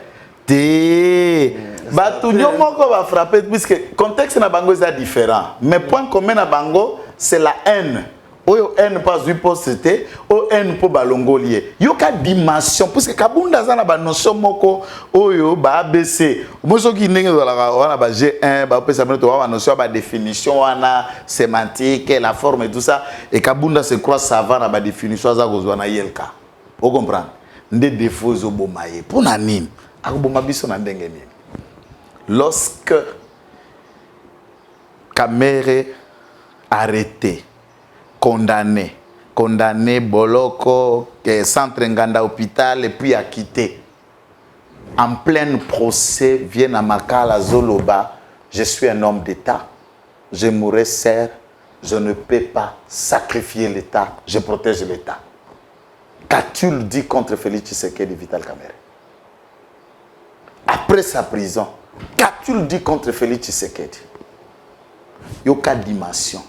Batu nyomoko va frapper puisque le contexte na bango est différent. Mais point commun na bango, c'est la haine. Oyo haine pas du poste, o haine pour balongolier. Yoka dimension puisque Kabunda za na ba notion moko oyo ba ABC. Moso ki ndenge wana ba G1 ba pesa meto wa notion ba définition wana sémantique, la forme et tout ça et Kabunda se croit savant na ba définition za kozwa na yelka. Vous comprenez? Nde défauts zo bomaye. Pour na nini? Akoboma biso na ndenge nini? Lorsque Kamere arrêté condamné Boloko, centre Nganda hôpital et puis acquitté. En plein procès, vient à Makala Zoloba, je suis un homme d'État, je mourrai serre, je ne peux pas sacrifier l'État, je protège l'État. Qu'a-t-il dit contre Félix Tshisekedi Vital Kamerhe? Après sa prison, qu'a-t-il dit contre Félix Tshisekedi? Il n'y a aucune dimension.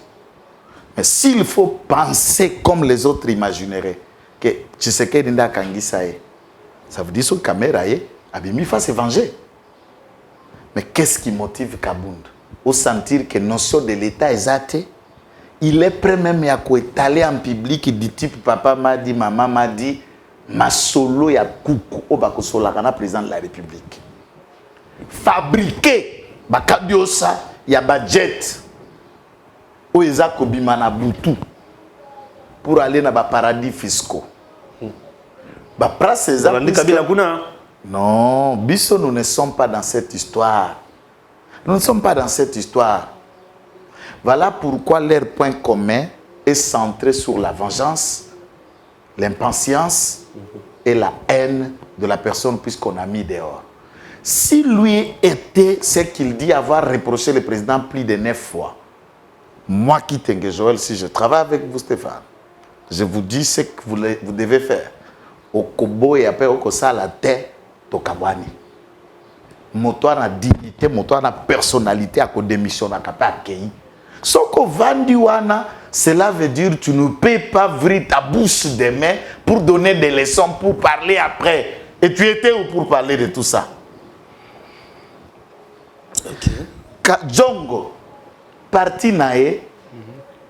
Mais s'il faut penser comme les autres imagineraient que Tshisekedi nda kangisaye, ça veut dire que Kamerhe Abimifa s'est vengé. Mais qu'est-ce qui motive Kabunda? Au sentir que notion de l'État est athée, il est prêt même à étaler en public du type papa m'a dit, maman m'a dit, ma solo ya kuku au bakosola kana président de la République. Fabriquer bakabiosa ya budget o ezako bimana butu pour aller dans les paradis fiscaux. Non, biso, nous ne sommes pas dans cette histoire. Nous ne sommes pas dans cette histoire. Voilà pourquoi leur point commun est centré sur la vengeance, l'impatience et la haine de la personne puisqu'on a mis dehors. Si lui était ce qu'il dit avoir reproché le président plus de 9 fois, moi qui t'engue Joël, si je travaille avec vous Stéphane, je vous dis ce que vous devez faire. Au Kobo et après au Kosa la terre, to Kabani. Moto na dignité, moto na personnalité à ko démission na kapa accueilli. Soko vandiwana, cela veut dire que tu ne peux pas ouvrir ta bouche demain pour donner des leçons, pour parler après. Et tu étais où pour parler de tout ça? Okay. Djongo, parti nae,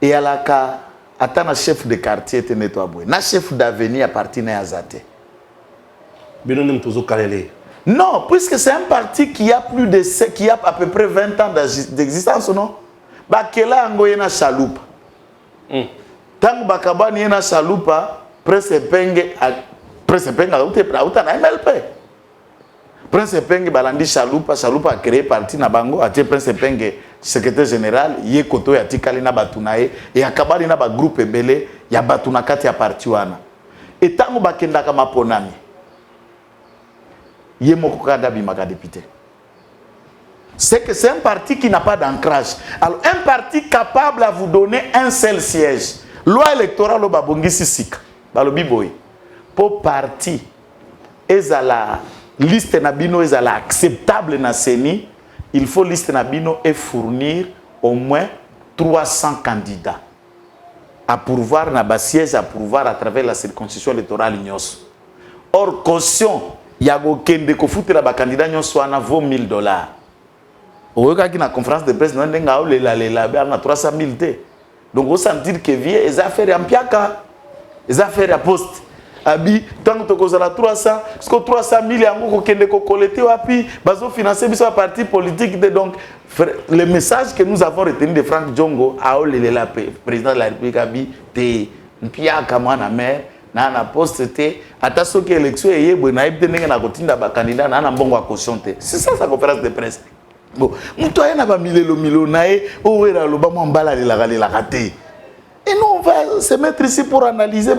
et à la ka, attends, chef de quartier, te nettoie. Na chef d'avenir à parti nae azate. Non, puisque c'est un parti qui a plus de, qui a à peu près 20 ans d'existence, non? Bakela angoye na chaloupa. Tangu bakabani yena chaloupa, Prince Penge auta na MLP. Prince Penge balandi chaloupa a créé parti na bango, a Prince Penge secrétaire général, yé koto ya tikali na batunae, et akabali na ba groupe ebele, ya batuna kati ya parti wana. Et tangu bakendaka maponami, yé moko kada bimaka député. C'est que c'est un parti qui n'a pas d'ancrage. Alors, un parti capable à vous donner un seul siège. Loi électorale au Babongi Sisika, Balobiboy. Pour parti, la liste nabino est acceptable na Seni, il faut liste nabino et fournir au moins 300 candidats à pourvoir na ba siège à pourvoir à travers la circonscription électorale Nyos. Or caution, yago kende ko futela ba candidat Nyos wana vaut $1000. Au cas qui na conférence de presse, non denga lela 300 000 té. Donc on sentir que vie les affaires en piaka, les affaires à poste. Abi tant que tu as 300, parce que 300 000 yango ko kende ko collecter wapi, bazo financer biso parti politique de donc le message que nous avons retenu de Franck Djongo a lela président de la République abi té piaka mwana maire na poste té ataso que élection eye bona ibte ndenge na kotinda ba candidat na mbongo a caution té. C'est ça sa conférence de presse. Bon, muto ayena ba milelo nae o wera lo ba mwambala le la raté. Et nous, on va se mettre ici pour analyser à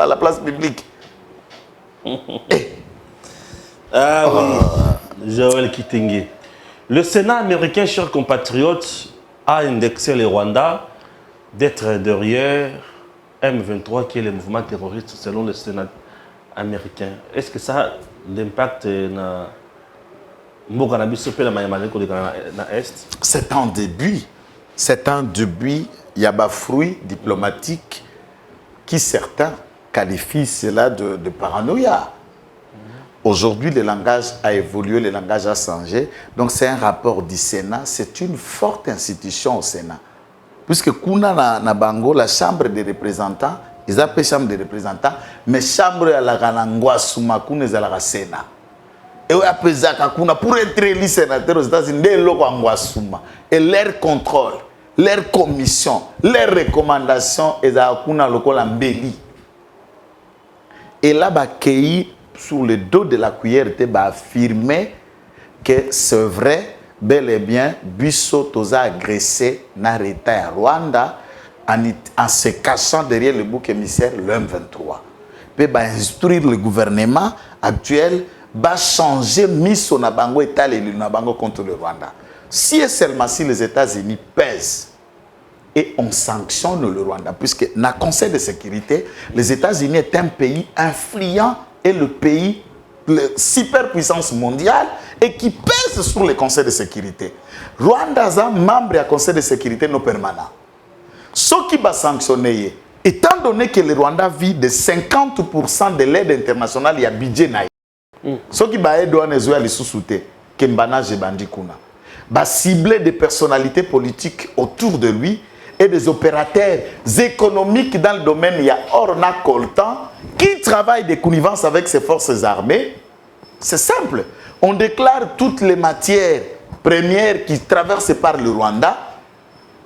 la place publique. Ah oui, Joël Kitenge. Le Sénat américain, chers compatriotes, a indexé le Rwanda d'être derrière M23, qui est le mouvement terroriste selon le Sénat américain. Est-ce que ça a l'impact dans Est? C'est un début. C'est un début. Il y a des fruits diplomatiques qui certains qualifient cela de paranoïa. Aujourd'hui, le langage a évolué, le langage a changé. Donc, c'est un rapport du Sénat. C'est une forte institution au Sénat. Puisque Kuna na Bango, la Chambre des représentants, ils appellent Chambre des représentants, mais Chambre à la Ganangwa Soumakoun est à la Sénat. Et pour être élu sénateur aux États-Unis, et leur contrôle, leur commission, leurs recommandations, et là, sur le dos de la cuillère, il a affirmé que c'est vrai, bel et bien, Bisso a agressé Narita à Rwanda en se cachant derrière le bouc émissaire, le M23. Puis il instruire le gouvernement actuel va changer Misso Nabango et Nabango contre le Rwanda. Si et seulement si les États-Unis pèsent et on sanctionne le Rwanda, puisque dans le Conseil de sécurité, les États-Unis est un pays influent et le pays, la superpuissance mondiale, et qui pèse sur le Conseil de sécurité. Rwanda est un membre du Conseil de sécurité non permanent. Ce qui va sanctionner, étant donné que le Rwanda vit de 50% de l'aide internationale, il y a budget. Ce qui va aider à les sous-souter, Kembana Jebandi Kuna, va cibler des personnalités politiques autour de lui et des opérateurs économiques dans le domaine. Il y a Orna Coltan qui travaille de connivence avec ses forces armées. C'est simple. On déclare toutes les matières premières qui traversent par le Rwanda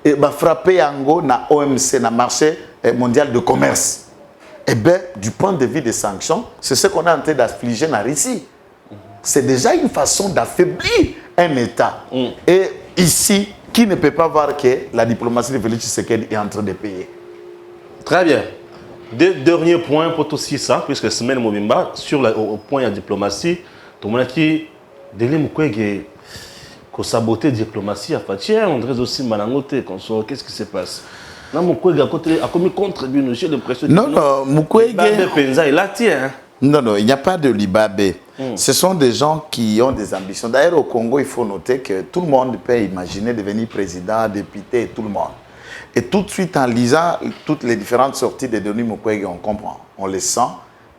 et va frapper Ango na OMC, na marché mondial de commerce. Eh bien, du point de vue des sanctions, c'est ce qu'on est en train d'affliger la Russie. C'est déjà une façon d'affaiblir un État. Et ici, qui ne peut pas voir que la diplomatie de Félix Tshisekedi est en train de payer? Très bien. Dernier point pour tout ça, puisque semaine Mobimba, sur au point de la diplomatie, tout le monde a dit, délai Mukwege, qu'on sabote la diplomatie à Fatia, on dirait aussi Malangote, qu'est-ce qui se passe? Non, Mukwege a commis contribué, j'ai l'impression que... Non, Mukwege... Non, il n'y a pas de Libabé. Ce sont des gens qui ont des ambitions. D'ailleurs, au Congo, il faut noter que tout le monde peut imaginer devenir président, député, tout le monde. Et tout de suite, en lisant toutes les différentes sorties de Denis Mukwege, on comprend, on le sent,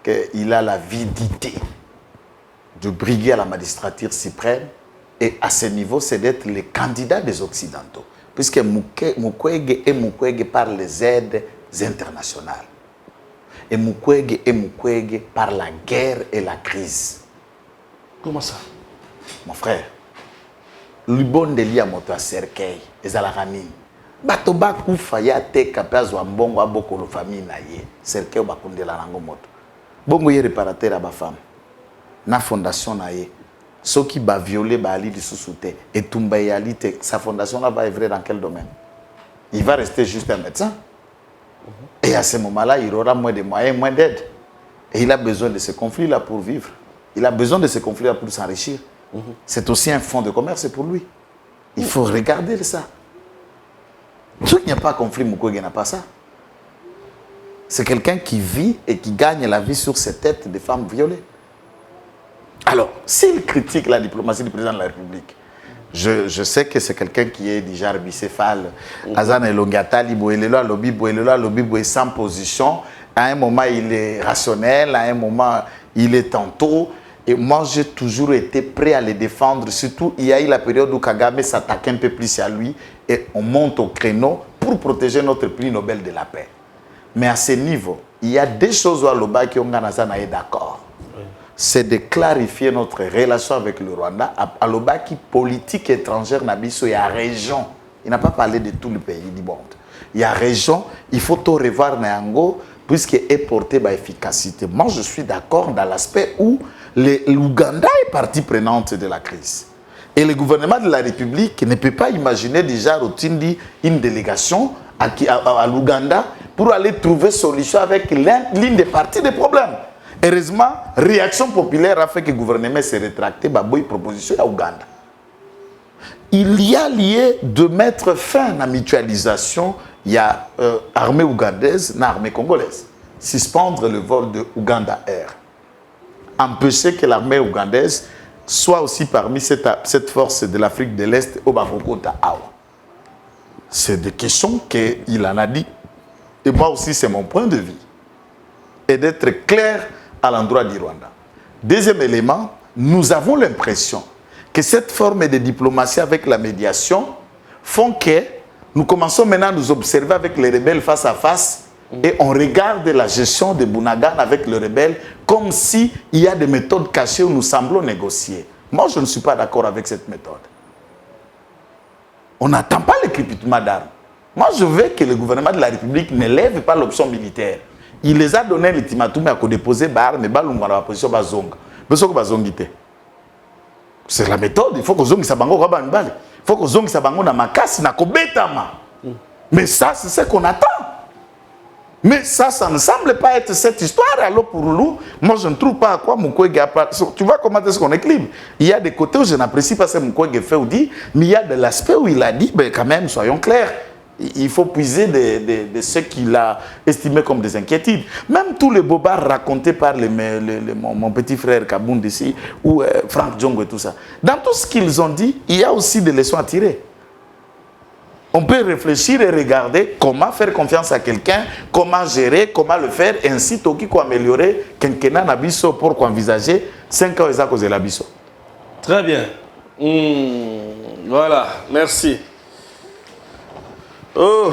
qu'il a l'avidité de briguer à la magistrature suprême. Et à ce niveau, c'est d'être le candidat des Occidentaux. Puisque Mukwege est Mukwege par les aides internationales. Et Mukwege par la guerre et la crise. Comment ça? Mon frère, le bon délit à moto à Cercueil, et à la ramine. Batoba Koufa ya te kapaz wa mbongo aboko lo famille na ye. Cercueil bakunde la lango moto. Bongo ye réparateur à ba femme. Na fondation na ye. Ceux qui va violer ba ali de sous-souté et tumba yalité, sa fondation là va œuvrer dans quel domaine? Il va rester juste un médecin. Et à ce moment-là, il aura moins de moyens, moins d'aide. Et il a besoin de ce conflit-là pour vivre. Il a besoin de ce conflit-là pour s'enrichir. C'est aussi un fonds de commerce pour lui. Il faut regarder ça. Tout n'y a pas de conflit, Mukwege n'a pas ça. C'est quelqu'un qui vit et qui gagne la vie sur ses têtes de femmes violées. Alors, s'il critique la diplomatie du président de la République, je sais que c'est quelqu'un qui est déjà bicéphale. Azan Elongatali, Boelelo, Lobi, sans position. À un moment, il est rationnel. À un moment, il est tantôt. Et moi, j'ai toujours été prêt à le défendre. Surtout, il y a eu la période où Kagame s'attaque un peu plus à lui. Et on monte au créneau pour protéger notre prix Nobel de la paix. Mais à ce niveau, il y a des choses où Aloba qui ont est d'accord. C'est de clarifier notre relation avec le Rwanda. Aloba qui politique étrangère Nabiso, il y a région. Il n'a pas parlé de tout le pays du monde. Il y a région, il faut tout revoir Nyango puisqu'il est porté par efficacité. Moi, je suis d'accord dans l'aspect où l'Ouganda est partie prenante de la crise. Et le gouvernement de la République ne peut pas imaginer déjà Rotindi une délégation à l'Ouganda pour aller trouver solution avec l'une des parties des problèmes. Heureusement, réaction populaire a fait que le gouvernement s'est rétracté, une proposition à Ouganda. Il y a lieu de mettre fin à la mutualisation. Il y a armée ougandaise et armée congolaise. Suspendre le vol de Ouganda Air. Empêcher que l'armée ougandaise soit aussi parmi cette force de l'Afrique de l'Est au Bafokota Awa. C'est des questions qu'il en a dit. Et moi aussi, c'est mon point de vue. Et d'être clair à l'endroit du Rwanda. Deuxième élément, nous avons l'impression que cette forme de diplomatie avec la médiation font que nous commençons maintenant à nous observer avec les rebelles face à face et on regarde la gestion de Bounagan avec les rebelles comme s'il y a des méthodes cachées où nous semblons négocier. Moi, je ne suis pas d'accord avec cette méthode. On n'attend pas le crépitement d'armes. Moi, je veux que le gouvernement de la République ne lève pas l'option militaire. Il les a donné l'ultimatum à déposer des armes et dans la position bazonga. C'est la méthode. Il faut que zongi sabango il faut que zongi sabango na makasi na kobetama. Mais ça, c'est ce qu'on attend. Mais ça ne semble pas être cette histoire. Alors pour nous, moi je ne trouve pas à quoi Mukwege a pas. Tu vois comment est-ce qu'on équilibre. Il y a des côtés où je n'apprécie pas ce que Mukwege fait ou dit, mais il y a de l'aspect où il a dit, ben quand même, soyons clairs. Il faut puiser de ce qu'il a estimé comme des inquiétudes. Même tous les bobards racontés par mon petit frère Kabound ici, ou Franck Djongo et tout ça. Dans tout ce qu'ils ont dit, il y a aussi des leçons à tirer. On peut réfléchir et regarder comment faire confiance à quelqu'un, comment gérer, comment le faire, et ainsi Toki pour améliorer Kenkena Nabiso pour envisager 5 ans et ça cause de l'Abiso. Très bien. Voilà, merci. Oh.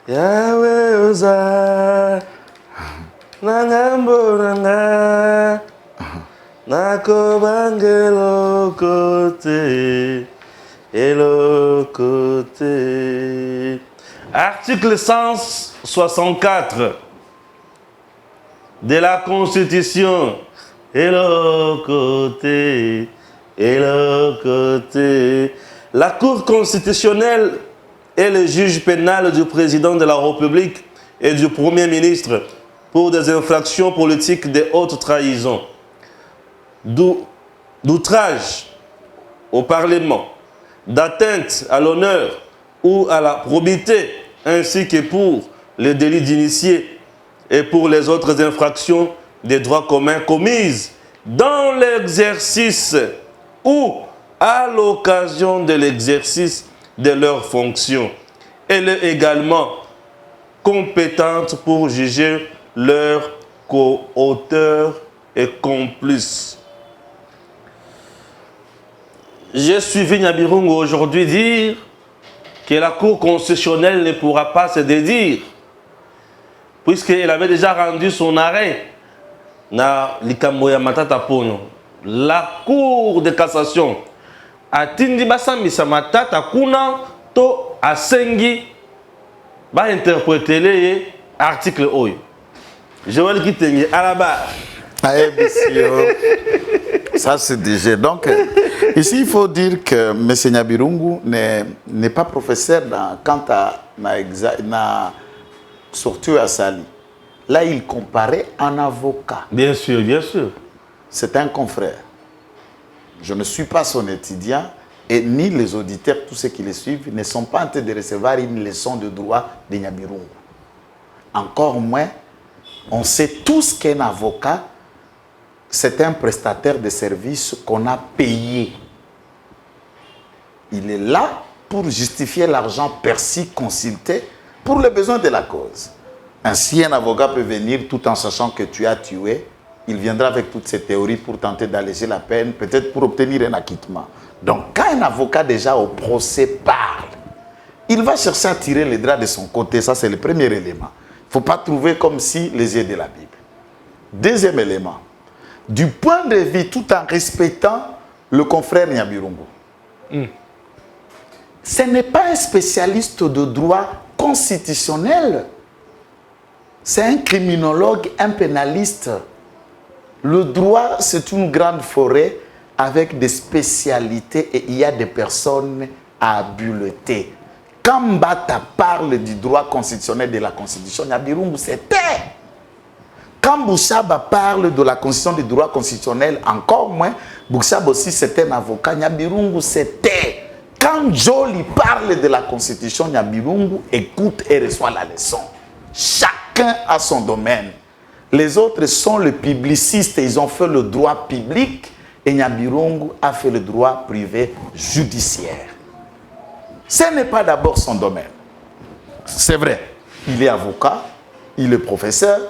Yahweh oza nangambo nanga nakobangelo côté et le côté. Article 164 de la Constitution. Et le côté, et le côté. La Cour constitutionnelle est le juge pénal du président de la République et du Premier ministre pour des infractions politiques de haute trahison, d'outrage au Parlement, d'atteinte à l'honneur ou à la probité, ainsi que pour les délits d'initié et pour les autres infractions des droits communs commises dans l'exercice ou à l'occasion de l'exercice de leurs fonctions. Elle est également compétente pour juger leurs co-auteurs et complices. J'ai suivi Nyabirungu aujourd'hui dire que la Cour constitutionnelle ne pourra pas se dédire, puisqu'elle avait déjà rendu son arrêt na likambo ya matata pono. La Cour de cassation a tindi basambisa matata kuna to asengi ba interpréter l'article oyo. Joël Kitenge à la barre. Ça c'est déjà. Donc ici il faut dire que M. Nyabirungu n'est pas professeur quant à na sortie à Sali. Là il comparait un avocat. Bien sûr, bien sûr. C'est un confrère. Je ne suis pas son étudiant et ni les auditeurs, tous ceux qui les suivent, ne sont pas en train de recevoir une leçon de droit de Nyabirungu. Encore moins, on sait tous qu'un avocat, c'est un prestataire de services qu'on a payé. Il est là pour justifier l'argent perçu, consulté, pour les besoins de la cause. Ainsi, un avocat peut venir tout en sachant que tu as tué. Il viendra avec toutes ces théories pour tenter d'alléger la peine, peut-être pour obtenir un acquittement. Donc, quand un avocat déjà au procès parle, il va chercher à tirer les draps de son côté. Ça, c'est le premier élément. Il ne faut pas trouver comme si les yeux de la Bible. Deuxième élément, du point de vue, tout en respectant le confrère Nyabirungu, ce n'est pas un spécialiste de droit constitutionnel. C'est un criminologue, un pénaliste. Le droit, c'est une grande forêt avec des spécialités et il y a des personnes habilitées. Quand Mbata parle du droit constitutionnel de la Constitution, Nyabirungu c'était. Quand Bouchaba parle de la Constitution, du droit constitutionnel, encore moins, Bouchaba aussi c'était un avocat, Nyabirungu c'était. Quand Joly parle de la Constitution, Nyabirungu écoute et reçoit la leçon. Chacun a son domaine. Les autres sont les publicistes, ils ont fait le droit public et Nyabirungu a fait le droit privé judiciaire. Ce n'est pas d'abord son domaine. C'est vrai, il est avocat, il est professeur,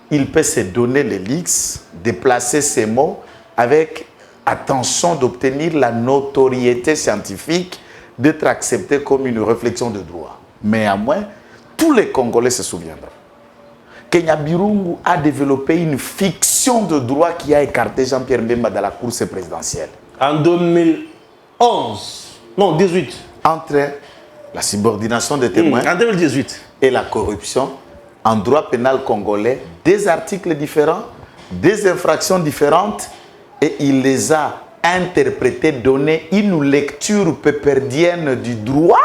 il peut se donner les leaks, déplacer ses mots avec attention d'obtenir la notoriété scientifique, d'être accepté comme une réflexion de droit. Mais à moins, tous les Congolais se souviendront que Nyabirungu a développé une fiction de droit qui a écarté Jean-Pierre Mbemba dans la course présidentielle. En 2011, non, 18. Entre la subordination des témoins en 2018 et la corruption, en droit pénal congolais, des articles différents, des infractions différentes, et il les a interprétés, donné une lecture péperdienne du droit,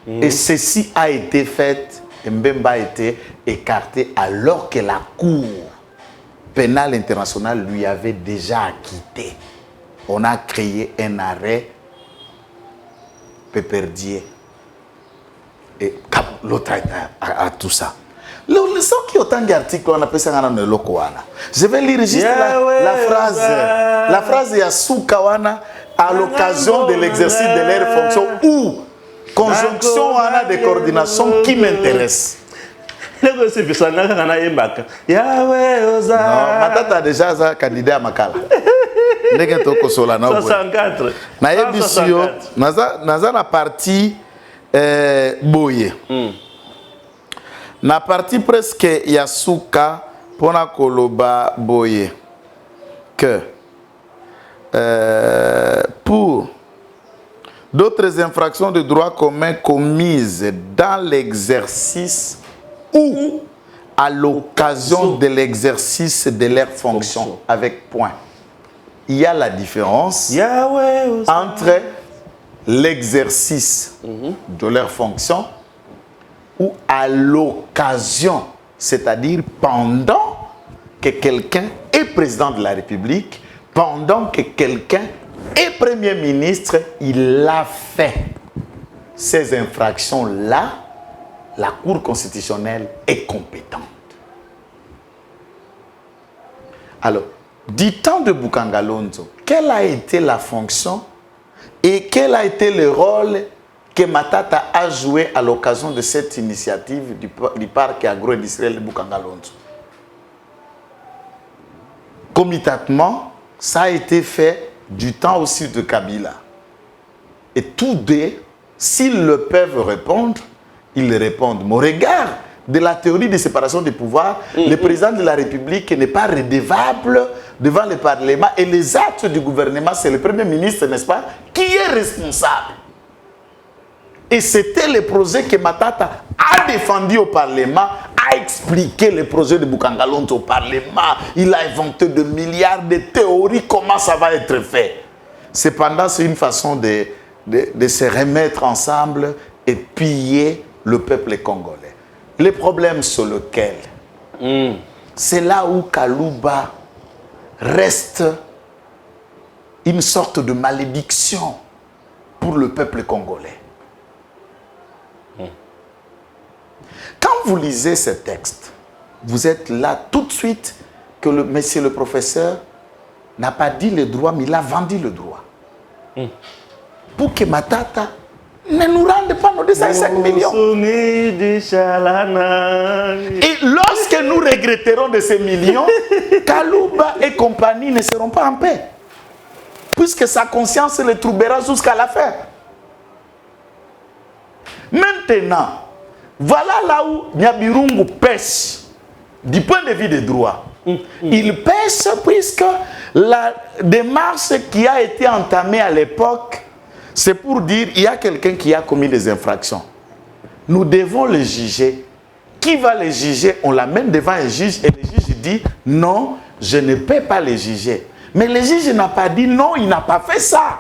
et ceci a été fait, et Mbemba a été écarté alors que la Cour pénale internationale lui avait déjà acquitté. On a créé un arrêt péperdier. Et l'autre a tout ça. Le leçon qui autant d'articles on appelle ça le lokoana. Je vais lire juste la phrase Yasukawana à l'occasion de l'exercice de leur fonction ou conjonction de coordination qui m'intéresse. Non, Matata déjà un candidat à Makala. 64. Naza na partie boye. Na partie presque Yasuka pona koloba boye que pour d'autres infractions de droit commun commises dans l'exercice ou à l'occasion de l'exercice de leurs fonctions avec point. Il y a la différence entre l'exercice de leurs fonctions ou à l'occasion, c'est-à-dire pendant que quelqu'un est président de la République, pendant que quelqu'un est Premier ministre, il a fait. Ces infractions-là, la Cour constitutionnelle est compétente. Alors, du temps de Bukangalonzo, quelle a été la fonction et quel a été le rôle que Matata a joué à l'occasion de cette initiative du parc agro-industriel de Bukangalonzo? Comitatement, ça a été fait du temps aussi de Kabila. Et tous deux, s'ils le peuvent répondre, ils répondent. Mais au regard de la théorie de séparation des pouvoirs, le président de la République n'est pas redevable devant le Parlement et les actes du gouvernement, c'est le Premier ministre, n'est-ce pas, qui est responsable. Et c'était le projet que Matata a défendu au Parlement, a expliqué le projet de Bukangalonzo au Parlement. Il a inventé de milliards de théories, comment ça va être fait. Cependant, c'est une façon de se remettre ensemble et piller le peuple congolais. Le problème sur lequel, c'est là où Kalouba reste une sorte de malédiction pour le peuple congolais. Quand vous lisez ce texte, vous êtes là tout de suite que monsieur le professeur n'a pas dit le droit, mais il a vendu le droit. Pour que Matata ne nous rende pas nos 205 millions. Et lorsque nous regretterons de ces millions, Kalouba et compagnie ne seront pas en paix. Puisque sa conscience le troublera jusqu'à la fin. Maintenant, voilà là où Nyabirungu pêche du point de vue des droits. Il pêche puisque la démarche qui a été entamée à l'époque, c'est pour dire qu'il y a quelqu'un qui a commis des infractions. Nous devons le juger. Qui va le juger? On l'amène devant un juge et le juge dit non, je ne peux pas le juger. Mais le juge n'a pas dit non, il n'a pas fait ça.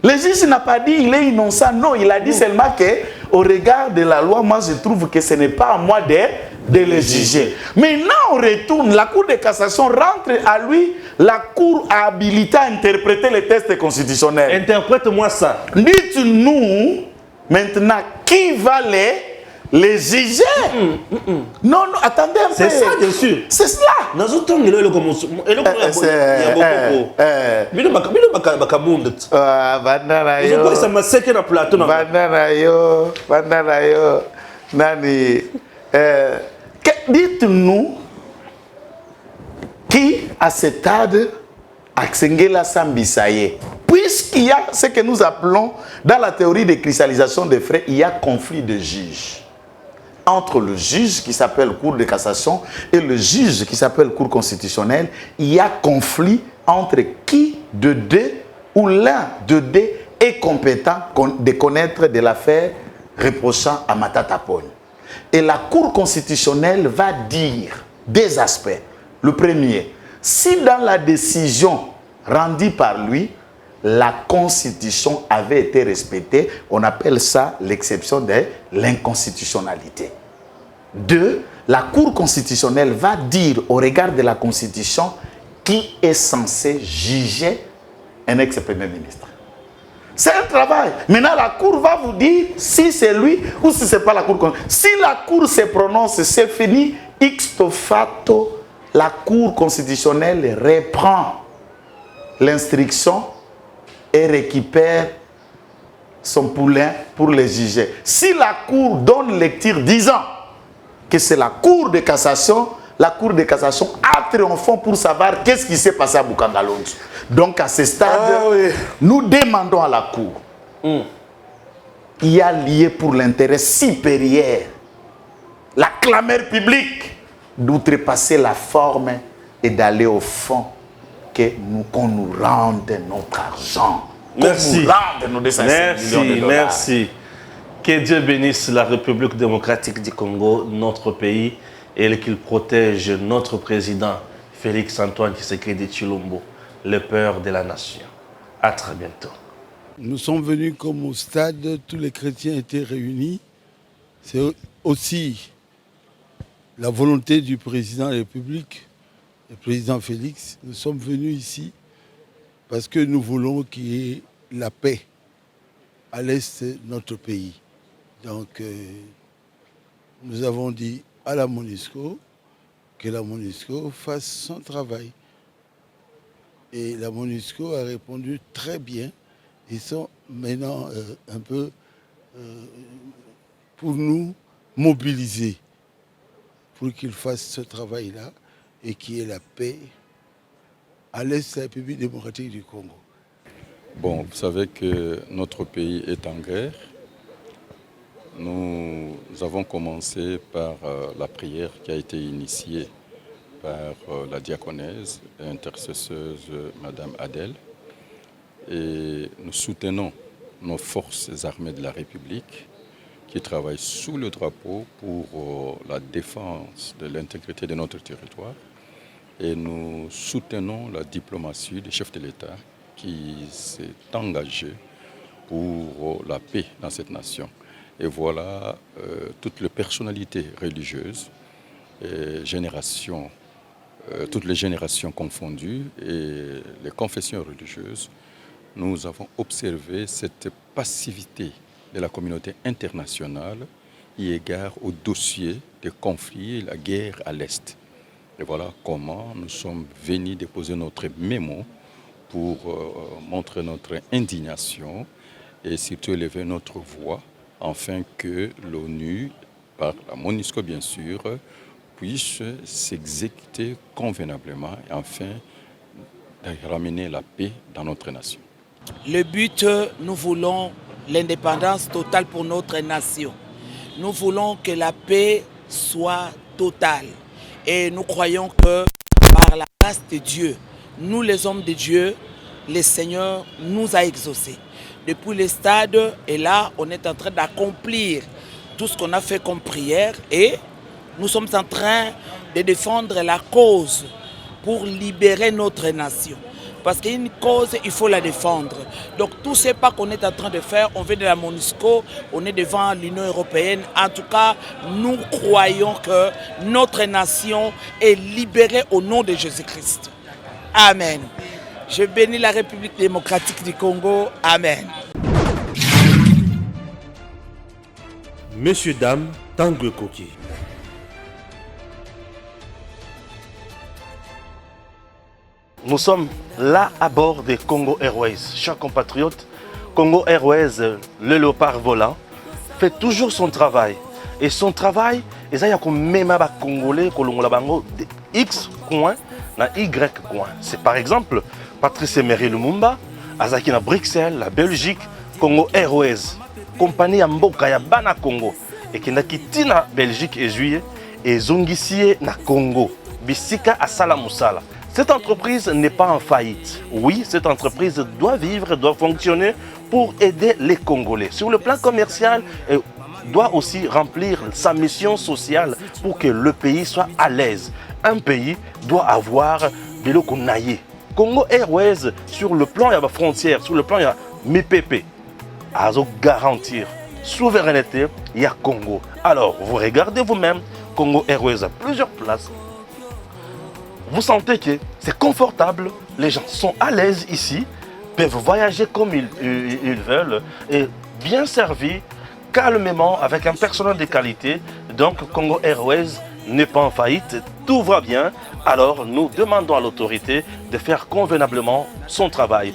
Le juge n'a pas dit il est innocent. Non, il a dit seulement qu'au regard de la loi, moi je trouve que ce n'est pas à moi de le juger. Maintenant, on retourne. La Cour de cassation rentre à lui. La Cour a habilité à interpréter les textes constitutionnels. Interprète-moi ça. Dites-nous maintenant qui va les juger. Non, non, attendez un peu. C'est ça, bien sûr. C'est cela. Dites-nous qui, à ce stade, a Xengela Sambisaye. Puisqu'il y a ce que nous appelons, dans la théorie de cristallisation des frais, il y a conflit de juges. Entre le juge qui s'appelle Cour de cassation et le juge qui s'appelle Cour constitutionnelle, il y a conflit entre qui de deux ou l'un de deux est compétent de connaître de l'affaire reprochant à Matata Pone. Et la Cour constitutionnelle va dire des aspects. Le premier, si dans la décision rendue par lui, la Constitution avait été respectée, on appelle ça l'exception de l'inconstitutionnalité. Deux, la Cour constitutionnelle va dire au regard de la Constitution qui est censé juger un ex-premier ministre. C'est un travail. Maintenant, la Cour va vous dire si c'est lui ou si ce n'est pas la Cour. Si la Cour se prononce, c'est fini. Ixto facto, la Cour constitutionnelle reprend l'instruction et récupère son poulain pour les juger. Si la Cour donne lecture disant que c'est la Cour de cassation, la Cour de cassation a triomphé pour savoir qu'est-ce qui s'est passé à Boukangalonzo. Donc à ce stade, nous demandons à la Cour, il y a lié pour l'intérêt supérieur, la clameur publique, d'outrepasser la forme et d'aller au fond, qu'on nous rende notre argent. Merci. Qu'on nous rende nos 205 millions de dollars. Merci. Que Dieu bénisse la République démocratique du Congo, notre pays, et qu'il protège notre président Félix Antoine Tshisekedi Tshilombo, le père de la nation. À très bientôt. Nous sommes venus comme au stade, tous les chrétiens étaient réunis. C'est aussi la volonté du président de la République, le président Félix. Nous sommes venus ici parce que nous voulons qu'il y ait la paix à l'est de notre pays. Donc, nous avons dit à la MONUSCO que la MONUSCO fasse son travail. Et la MONUSCO a répondu très bien. Ils sont maintenant un peu pour nous mobiliser pour qu'ils fassent ce travail-là et qu'il y ait la paix à l'est de la République démocratique du Congo. Bon, vous savez que notre pays est en guerre. Nous avons commencé par la prière qui a été initiée par la diaconesse et intercesseuse Madame Adèle. Et nous soutenons nos forces armées de la République qui travaillent sous le drapeau pour la défense de l'intégrité de notre territoire. Et nous soutenons la diplomatie du chef de l'État qui s'est engagé pour la paix dans cette nation. Et voilà toutes les personnalités religieuses, toutes les générations confondues et les confessions religieuses. Nous avons observé cette passivité de la communauté internationale eu égard au dossier des conflits et la guerre à l'Est. Et voilà comment nous sommes venus déposer notre mémo pour montrer notre indignation et surtout élever notre voix afin que l'ONU, par la MONUSCO bien sûr, puisse s'exécuter convenablement et enfin de ramener la paix dans notre nation. Le but, nous voulons l'indépendance totale pour notre nation. Nous voulons que la paix soit totale. Et nous croyons que par la grâce de Dieu, nous les hommes de Dieu, le Seigneur nous a exaucés. Depuis le stade, et là, on est en train d'accomplir tout ce qu'on a fait comme prière et nous sommes en train de défendre la cause pour libérer notre nation. Parce qu'une cause, il faut la défendre. Donc tous ces pas qu'on est en train de faire, on vient de la MONUSCO, on est devant l'Union européenne. En tout cas, nous croyons que notre nation est libérée au nom de Jésus-Christ. Amen. Je bénis la République démocratique du Congo. Amen. Messieurs, dames, Tanguy Koki. Nous sommes là à bord des Congo Airways. Chers compatriotes, Congo Airways, le léopard volant, fait toujours son travail. Et son travail, c'est même les Congolais de X coin na Y coin. C'est par exemple Patrice Emery Lumumba, Azaki na Bruxelles, la Belgique, Congo Airways, compagnie ya mboka ya bana Congo, et qui n'a quitté na Belgique et juillet, et zongisie na Congo, bisika asala musala. Cette entreprise n'est pas en faillite. Oui, cette entreprise doit vivre, doit fonctionner pour aider les Congolais. Sur le plan commercial, elle doit aussi remplir sa mission sociale pour que le pays soit à l'aise. Un pays doit avoir de l'eau qu'on aille. Congo Airways, sur le plan de la frontière, sur le plan de MIPP, a garantir souveraineté, il y a Congo. Alors, vous regardez vous-même, Congo Airways a plusieurs places. Vous sentez que c'est confortable, les gens sont à l'aise ici, peuvent voyager comme ils veulent et bien servis, calmement, avec un personnel de qualité. Donc Congo Airways n'est pas en faillite, tout va bien. Alors nous demandons à l'autorité de faire convenablement son travail.